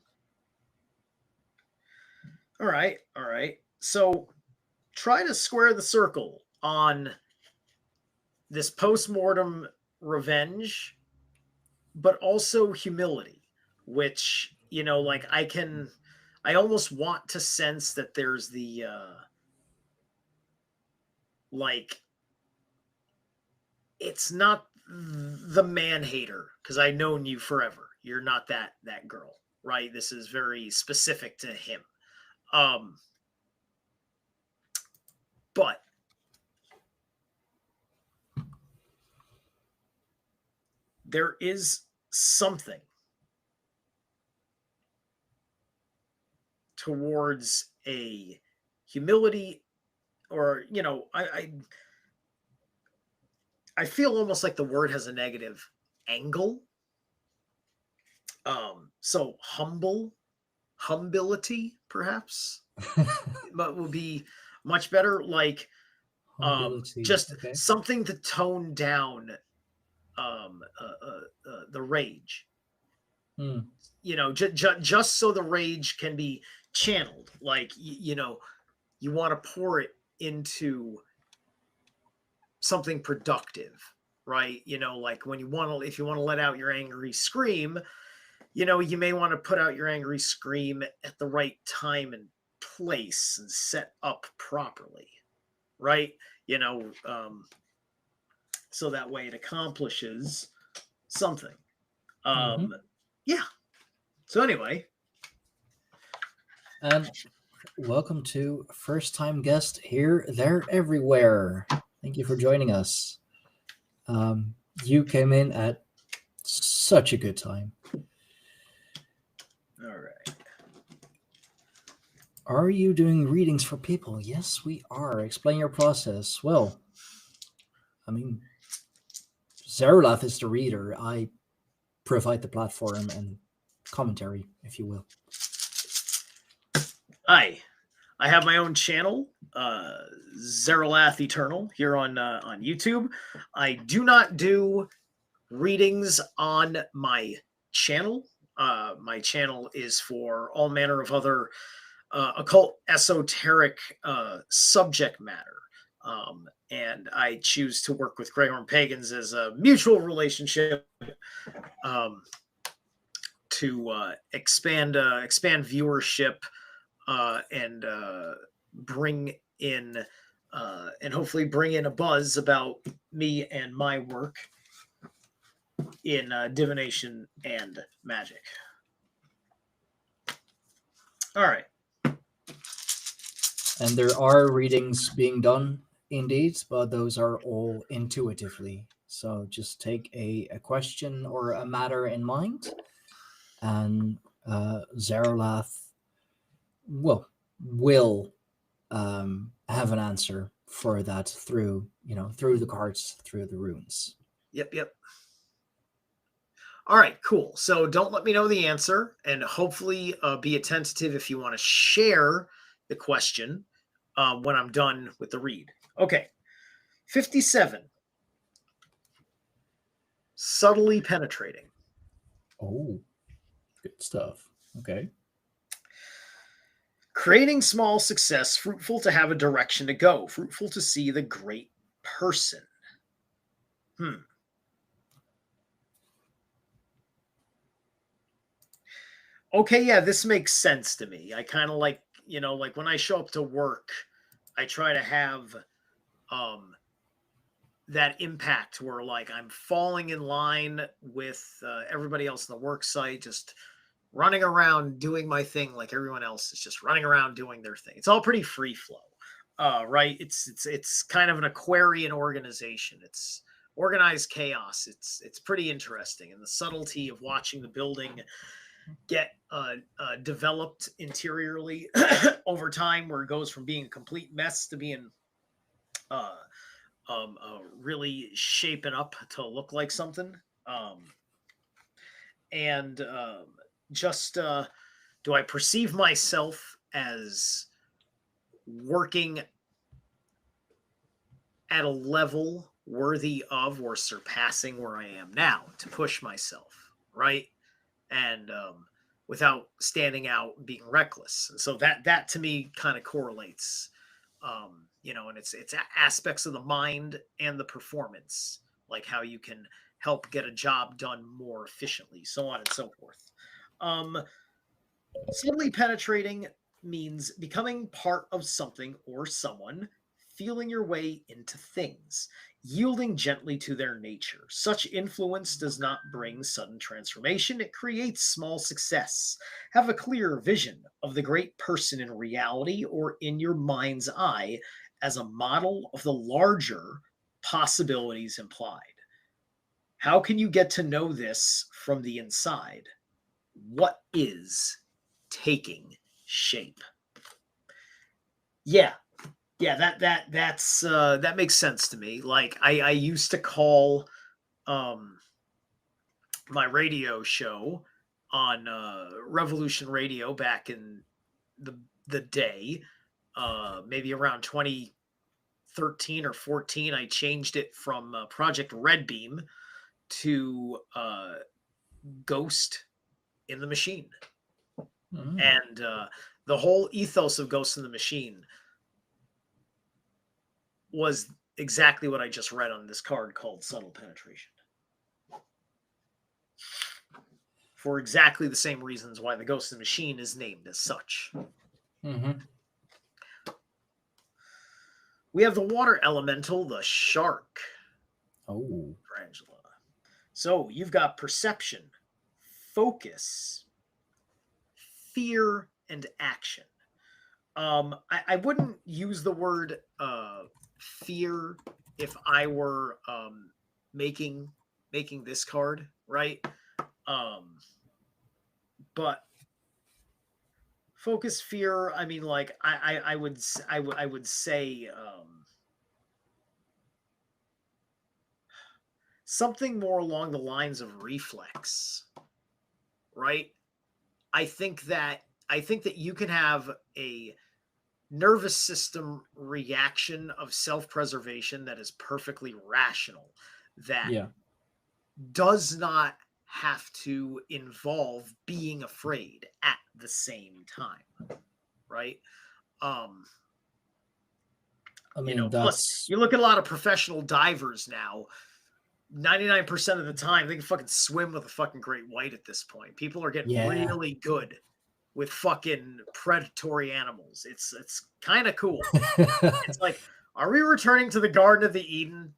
All right, all right. So try to square the circle on this post-mortem revenge, but also humility, which, like I almost want to sense that there's the like it's not the man hater, because I've known you forever. You're not that girl, right? This is very specific to him. Um, but there is something towards a humility, or I feel almost like the word has a negative angle. So humility, perhaps, but would be much better. Like, Humility. just Okay. something to tone down the rage. Hmm. Just so the rage can be channeled. Like, you want to pour it into something productive, right? Like when if you want to let out your angry scream, you may want to put out your angry scream at the right time and place and set up properly, right? You know, so that way it accomplishes something. Mm-hmm. Yeah. So anyway, And welcome to first time guest here, there, everywhere. Thank you for joining us. You came in at such a good time. all right. Are you doing readings for people? Yes, we are. Explain your process. Well, I mean, Zerulath is the reader. I provide the platform and commentary, if you will. Hi. I have my own channel, Zeralath Eternal, here on YouTube. I do not do readings on my channel. My channel is for all manner of other occult, esoteric subject matter. And I choose to work with Greghorn Pagans as a mutual relationship, um, to expand viewership, and bring in and hopefully bring in a buzz about me and my work in divination and magic. All right. And there are readings being done indeed, but those are all intuitively. So just take a question or a matter in mind, and Zerolath will have an answer for that through through the cards, through the runes. Yep. All right, cool. So don't let me know the answer, and hopefully be attentive if you want to share the question when I'm done with the read. Okay. 57. Subtly penetrating. Oh, good stuff. Okay. Creating small success, fruitful to have a direction to go, fruitful to see the great person. Okay, yeah, this makes sense to me. I kind of like, like when I show up to work, I try to have that impact where, like, I'm falling in line with everybody else in the work site, just running around doing my thing like everyone else is just running around doing their thing. It's all pretty free flow. Right? It's kind of an Aquarian organization. It's organized chaos. It's pretty interesting, and the subtlety of watching the building get developed interiorly over time, where it goes from being a complete mess to being really shaping up to look like something. and just do I perceive myself as working at a level worthy of or surpassing where I am now to push myself, right? And without standing out and being reckless. And so that to me kind of correlates, and it's aspects of the mind and the performance, like how you can help get a job done more efficiently, so on and so forth. Subtly penetrating means becoming part of something or someone, feeling your way into things, yielding gently to their nature. Such influence does not bring sudden transformation, it creates small success. Have a clear vision of the great person in reality or in your mind's eye as a model of the larger possibilities implied. How can you get to know this from the inside? What is taking shape? Yeah, that makes sense to me. Like I used to call my radio show on Revolution Radio back in the day, maybe around 2013 or 14. I changed it from Project Red Beam to Ghost in the Machine. And the whole ethos of Ghost in the Machine was exactly what I just read on this card called Subtle Penetration. For exactly the same reasons why the Ghost in the Machine is named as such. We have the water elemental, the shark. Oh. For Angela. So you've got perception, focus, fear, and action. I wouldn't use the word fear if I were making this card, right? But focus, fear, I mean, like I would say something more along the lines of reflex, right? I think that you can have a nervous system reaction of self-preservation that is perfectly rational, that does not have to involve being afraid at the same time, right? I mean, plus you look at a lot of professional divers now. 99% of the time, they can fucking swim with a fucking great white at this point. People are getting really good with fucking predatory animals. It's kind of cool. It's like, are we returning to the Garden of Eden?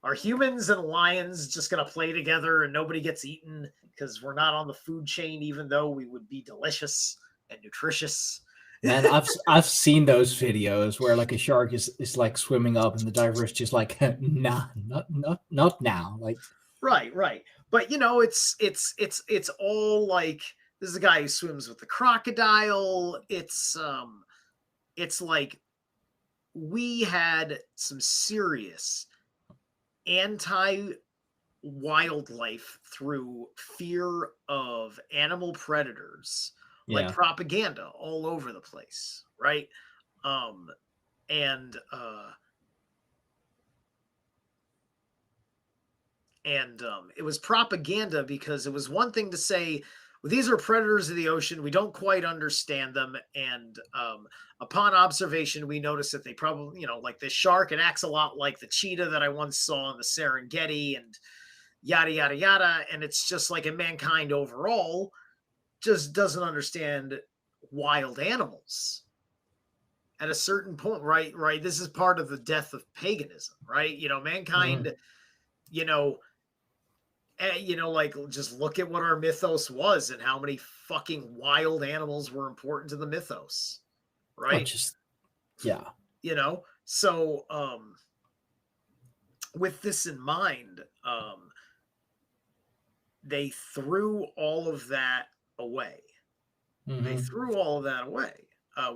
Are humans and lions just gonna play together and nobody gets eaten because we're not on the food chain, even though we would be delicious and nutritious? Man, I've seen those videos where like a shark is like swimming up and the diver is just like, nah, not now. Like right. But it's all like, this is a guy who swims with the crocodile. It's like we had some serious anti-wildlife through fear of animal predators, like propaganda all over the place, right? And it was propaganda because it was one thing to say, well, these are predators of the ocean. We don't quite understand them. And upon observation, we noticed that they probably, like this shark, it acts a lot like the cheetah that I once saw in the Serengeti and yada, yada, yada. And it's just like a mankind overall just doesn't understand wild animals at a certain point, right? This is part of the death of paganism, right? Mankind, like, just look at what our mythos was and how many fucking wild animals were important to the mythos, right? So with this in mind, they threw all of that away. They threw all of that away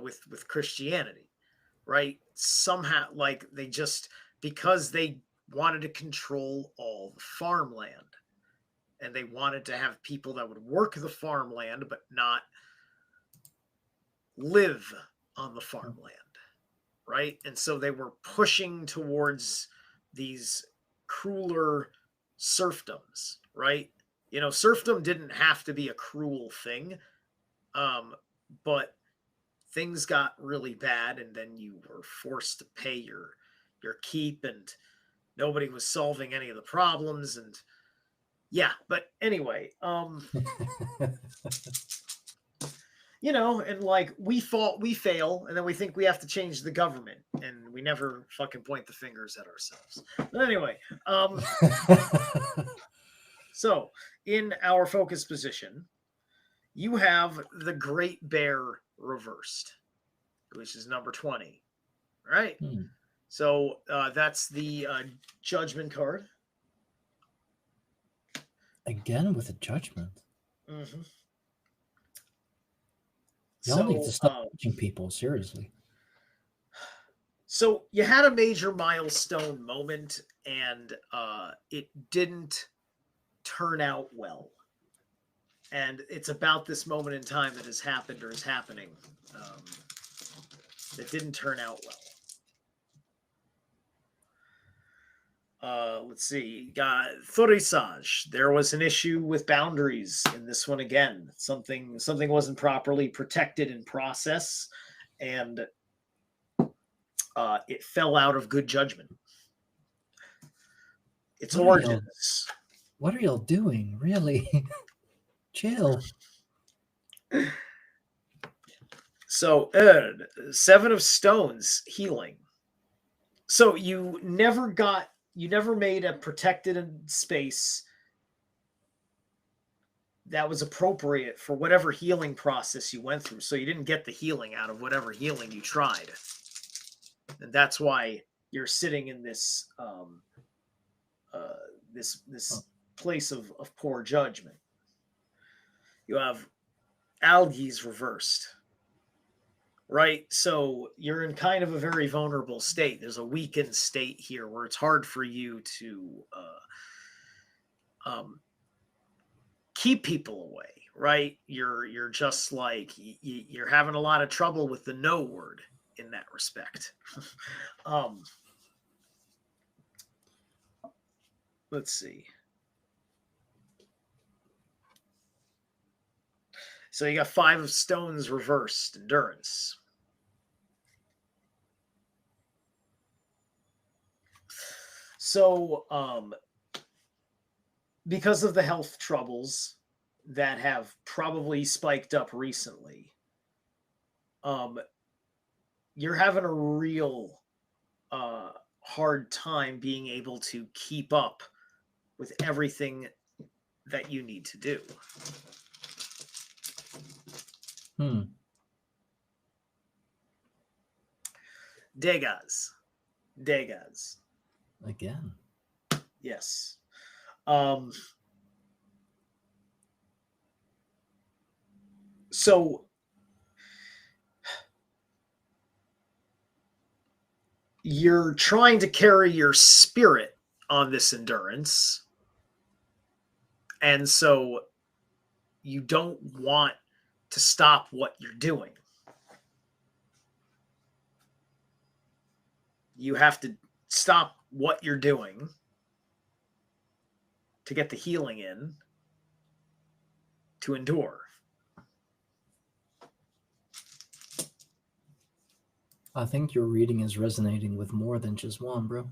with Christianity, right? Somehow, like, they just, because they wanted to control all the farmland. and they wanted to have people that would work the farmland but not live on the farmland, right? And so they were pushing towards these crueler serfdoms, right? Serfdom didn't have to be a cruel thing, but things got really bad, and then you were forced to pay your keep, and nobody was solving any of the problems, and yeah. But anyway, and like we fail, and then we think we have to change the government, and we never fucking point the fingers at ourselves. But anyway, so in our focus position, you have the Great Bear reversed, which is number 20. All right. So that's the judgment card. Again with a judgment. Mm-hmm. Y'all need to stop judging people, seriously. So you had a major milestone moment, and it didn't turn out well. And it's about this moment in time that has happened or is happening that didn't turn out well. Let's see. Thorisage. There was an issue with boundaries in this one again. Something wasn't properly protected in process, and it fell out of good judgment. Its origins. What are y'all doing? Really? Chill. So, 7 of Stones, healing. So you never made a protected space that was appropriate for whatever healing process you went through. So you didn't get the healing out of whatever healing you tried. And that's why you're sitting in this this place of poor judgment. You have algae's reversed, right? So you're in kind of a very vulnerable state. There's a weakened state here where it's hard for you to keep people away, right? You're just like you're having a lot of trouble with the no word in that respect. Let's see. So you got 5 of Stones reversed, endurance. So because of the health troubles that have probably spiked up recently, you're having a real hard time being able to keep up with everything that you need to do. Degas. Again. Yes. So you're trying to carry your spirit on this endurance, and so you don't want to stop what you're doing. You have to stop what you're doing to get the healing in to endure. I think your reading is resonating with more than just one, bro.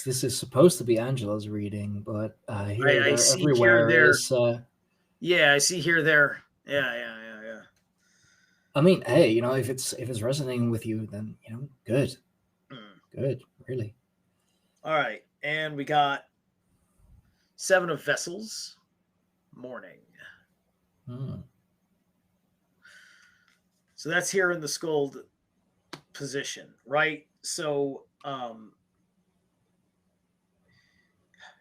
This is supposed to be Angela's reading, but here, I there, see everywhere here, there. is. Yeah, I see here, there. Yeah. I mean, hey, if it's resonating with you, then good, good, really. All right, and we got 7 of Vessels, mourning. So that's here in the Skuld position, right? So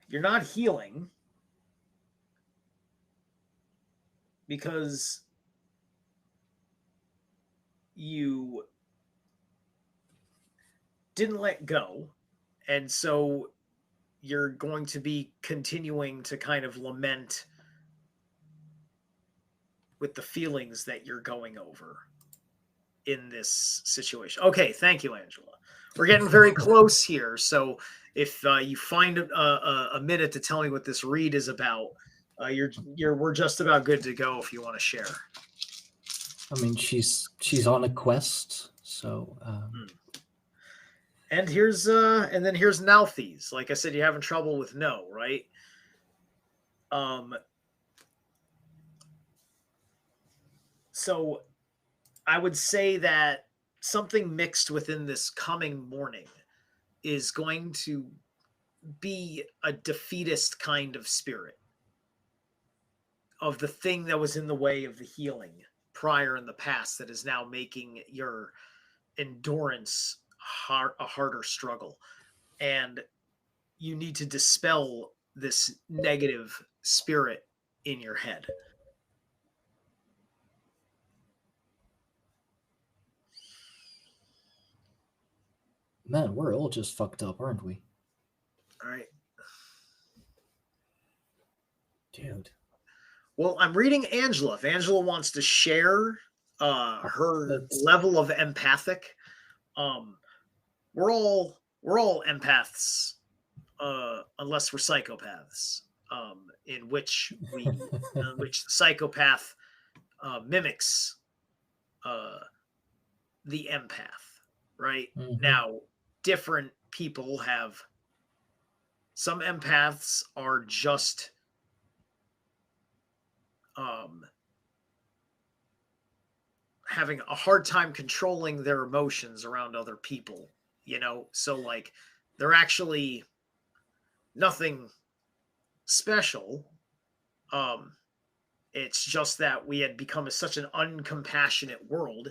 you're not healing because you didn't let go, and so you're going to be continuing to kind of lament with the feelings that you're going over in this situation. Okay, thank you, Angela. We're getting very close here. So if you find a minute to tell me what this read is about, we're just about good to go if you want to share. I mean, she's on a quest, so. And here's Nalthes. Like I said, you're having trouble with no, right? So I would say that something mixed within this coming morning is going to be a defeatist kind of spirit of the thing that was in the way of the healing prior in the past that is now making your endurance a harder struggle. And you need to dispel this negative spirit in your head. Man, we're all just fucked up, aren't we? All right. Dude. Well, I'm reading Angela. If Angela wants to share her level of empathic, we're all empaths, unless we're psychopaths, in which the psychopath mimics the empath, right? Mm-hmm. Now, different people have. Some empaths are just having a hard time controlling their emotions around other people, so like they're actually nothing special. It's just that we had become such an uncompassionate world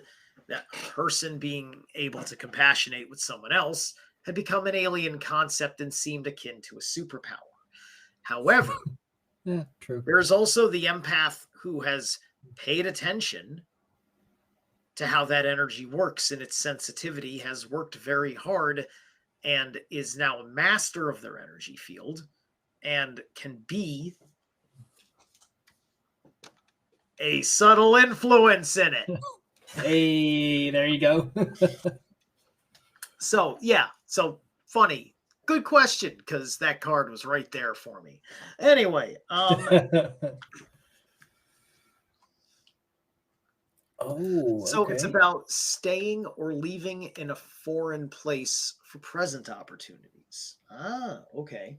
that a person being able to compassionate with someone else had become an alien concept and seemed akin to a superpower. However, yeah, true. There's also the empath who has paid attention to how that energy works, and its sensitivity has worked very hard and is now a master of their energy field and can be a subtle influence in it. Hey, there you go. So funny. Good question, because that card was right there for me. Anyway, so okay. it's about staying or leaving in a foreign place for present opportunities. Ah, okay.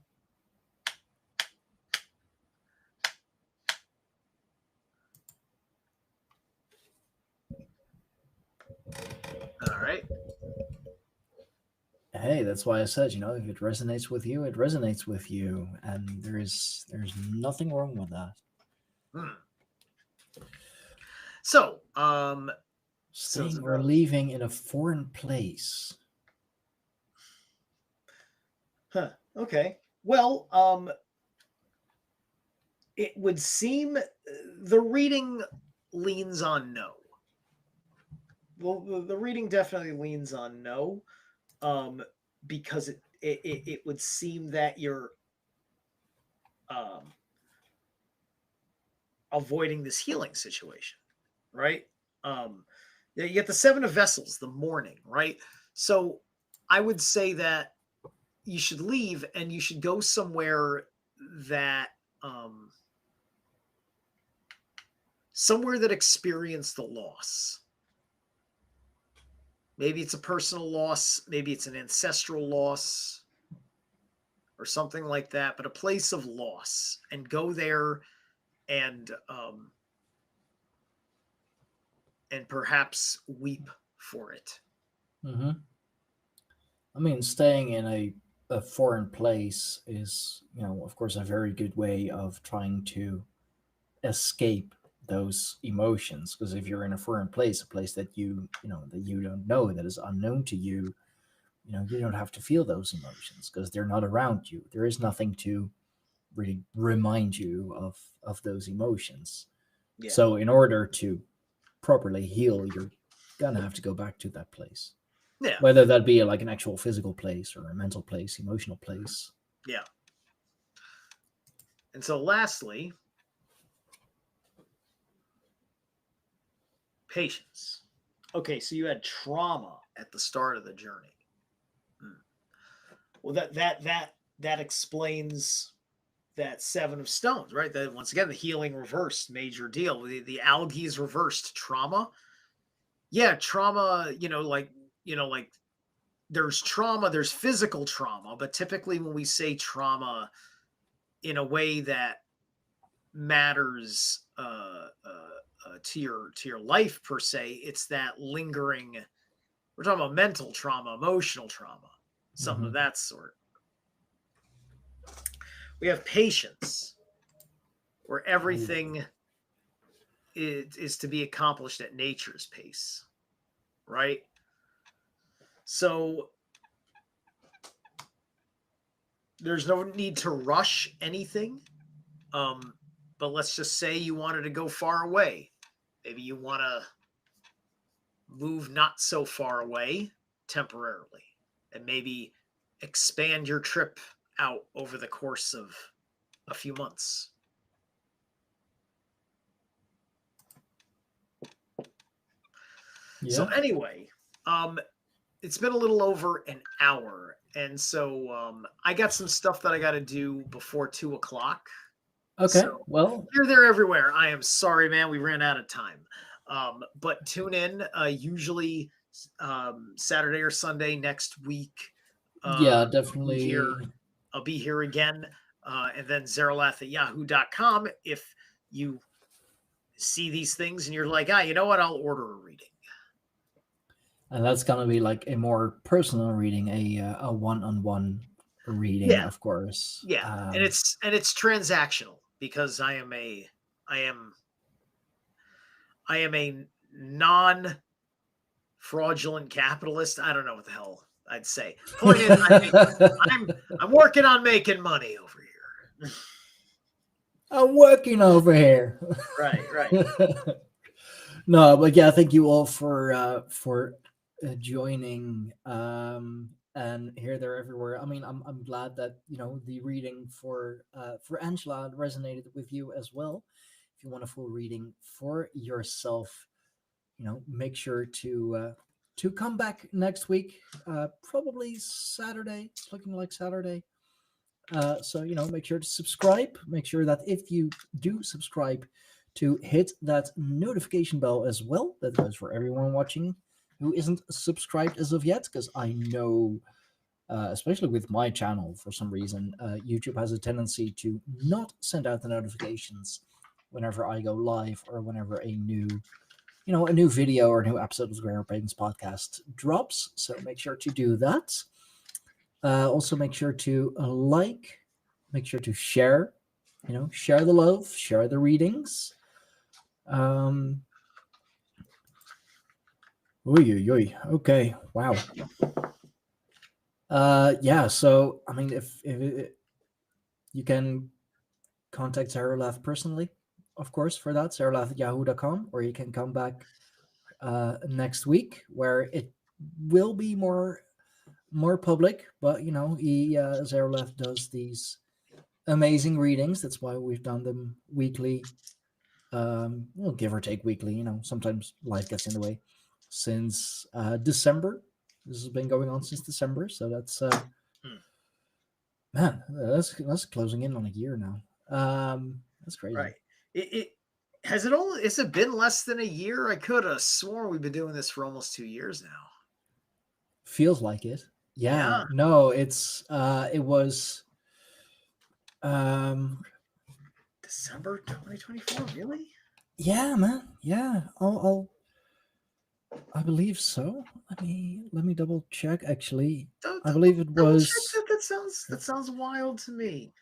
All right. Hey, that's why I said, if it resonates with you, it resonates with you, and there's nothing wrong with that. So, staying or leaving in a foreign place. Huh. Okay. Well, it would seem the reading leans on no. Well, the reading definitely leans on no, because it would seem that you're avoiding this healing situation, right? You get the Seven of Vessels, the morning, right? So I would say that you should leave and you should go somewhere that experienced the loss. Maybe it's a personal loss, maybe it's an ancestral loss or something like that, but a place of loss, and go there and perhaps weep for it. Mm-hmm. I mean, staying in a foreign place is, of course, a very good way of trying to escape those emotions. Because if you're in a foreign place, a place that you don't know, that is unknown to you, you don't have to feel those emotions because they're not around you. There is nothing to really remind you of those emotions. Yeah. So in order to properly heal, you're gonna have to go back to that place. Yeah. Whether that be like an actual physical place or a mental place, emotional place. Yeah. And so lastly, patience. Okay, so you had trauma at the start of the journey. Well, that explains that Seven of Stones, right? That once again, the healing reversed, major deal. The algae is reversed. Trauma, yeah, trauma. Like there's trauma, there's physical trauma, but typically when we say trauma in a way that matters to your life per se, it's that lingering. We're talking about mental trauma, emotional trauma, something of that sort. We have patience, where everything is to be accomplished at nature's pace, right? So there's no need to rush anything. But let's just say you wanted to go far away. Maybe you want to move not so far away temporarily and maybe expand your trip out over the course of a few months. Yeah. So anyway, it's been a little over an hour. And so I got some stuff that I got to do before 2:00. Okay. So, well, here, there, everywhere. I am sorry, man. We ran out of time. But tune in usually Saturday or Sunday next week. Yeah, definitely. I'll be here again. And then zerolath@yahoo.com. If you see these things and you're like, you know what? I'll order a reading. And that's going to be like a more personal reading, a one-on-one reading, of course. Yeah. And it's transactional because I am a non-fraudulent capitalist. I don't know what the hell I'd say. Point is, I'm working on making money over here. I'm working over here. Right. No, but yeah, thank you all for joining. And here, there, everywhere. I mean, I'm glad that the reading for Angela resonated with you as well. If you want a full reading for yourself, make sure to come back next week. Probably Saturday. It's looking like Saturday. So make sure to subscribe. Make sure that if you do subscribe, to hit that notification bell as well. That goes for everyone watching who isn't subscribed as of yet, because I know, especially with my channel, for some reason, YouTube has a tendency to not send out the notifications whenever I go live or whenever a new video or a new episode of the Grammar Pagans podcast drops. So make sure to do that. Also, make sure to like, make sure to share, share the love, share the readings. Okay, wow. Yeah, so I mean, if you can contact Zerolath personally, of course, for that, zerolath@yahoo.com, or you can come back next week, where it will be more public, but Zerolath does these amazing readings. That's why we've done them weekly. Well, give or take weekly. Sometimes life gets in the way. Since December, this has been going on since December. So that's man, that's closing in on a year now. That's crazy. Right. Has it been less than a year? I could have sworn we've been doing this for almost 2 years now. Feels like it. Yeah. No, it was December 2024. Really? Yeah, man. Yeah. I believe so. Let me double check. Actually, I believe it was. That sounds wild to me.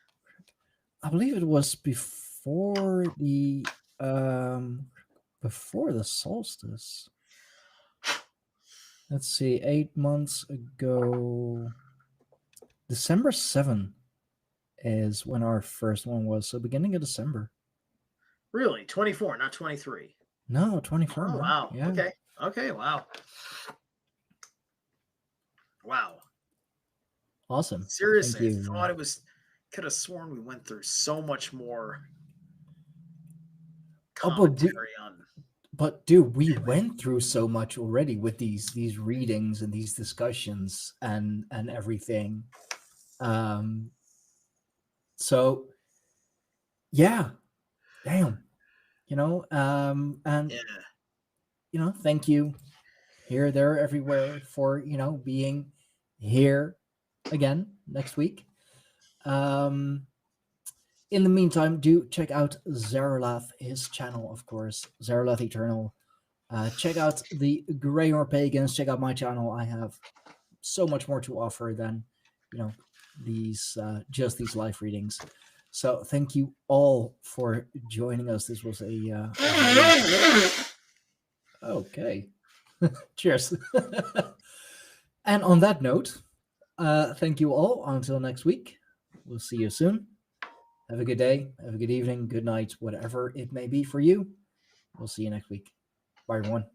I believe it was before the solstice. Let's see, 8 months ago, December 7 is when our first one was. So beginning of December. Really, 24, not 23. No, 24. Oh, man. wow. Yeah. Okay. Wow. Awesome. Seriously, I thought it was could have sworn we went through so much more Oh, commentary on. but dude, we went through so much already with these readings and these discussions and everything. So yeah, damn, and Yeah. thank you here, there, everywhere for being here again next week. In the meantime, do check out Zaralath, his channel, of course, Zaralath Eternal. Check out the Greyhound Pagans. Check out my channel. I have so much more to offer than these just these live readings. So thank you all for joining us. This was a okay. Cheers. And on that note, thank you all. Until next week, we'll see you soon. Have a good day, have a good evening, good night, whatever it may be for you. We'll see you next week. Bye, everyone.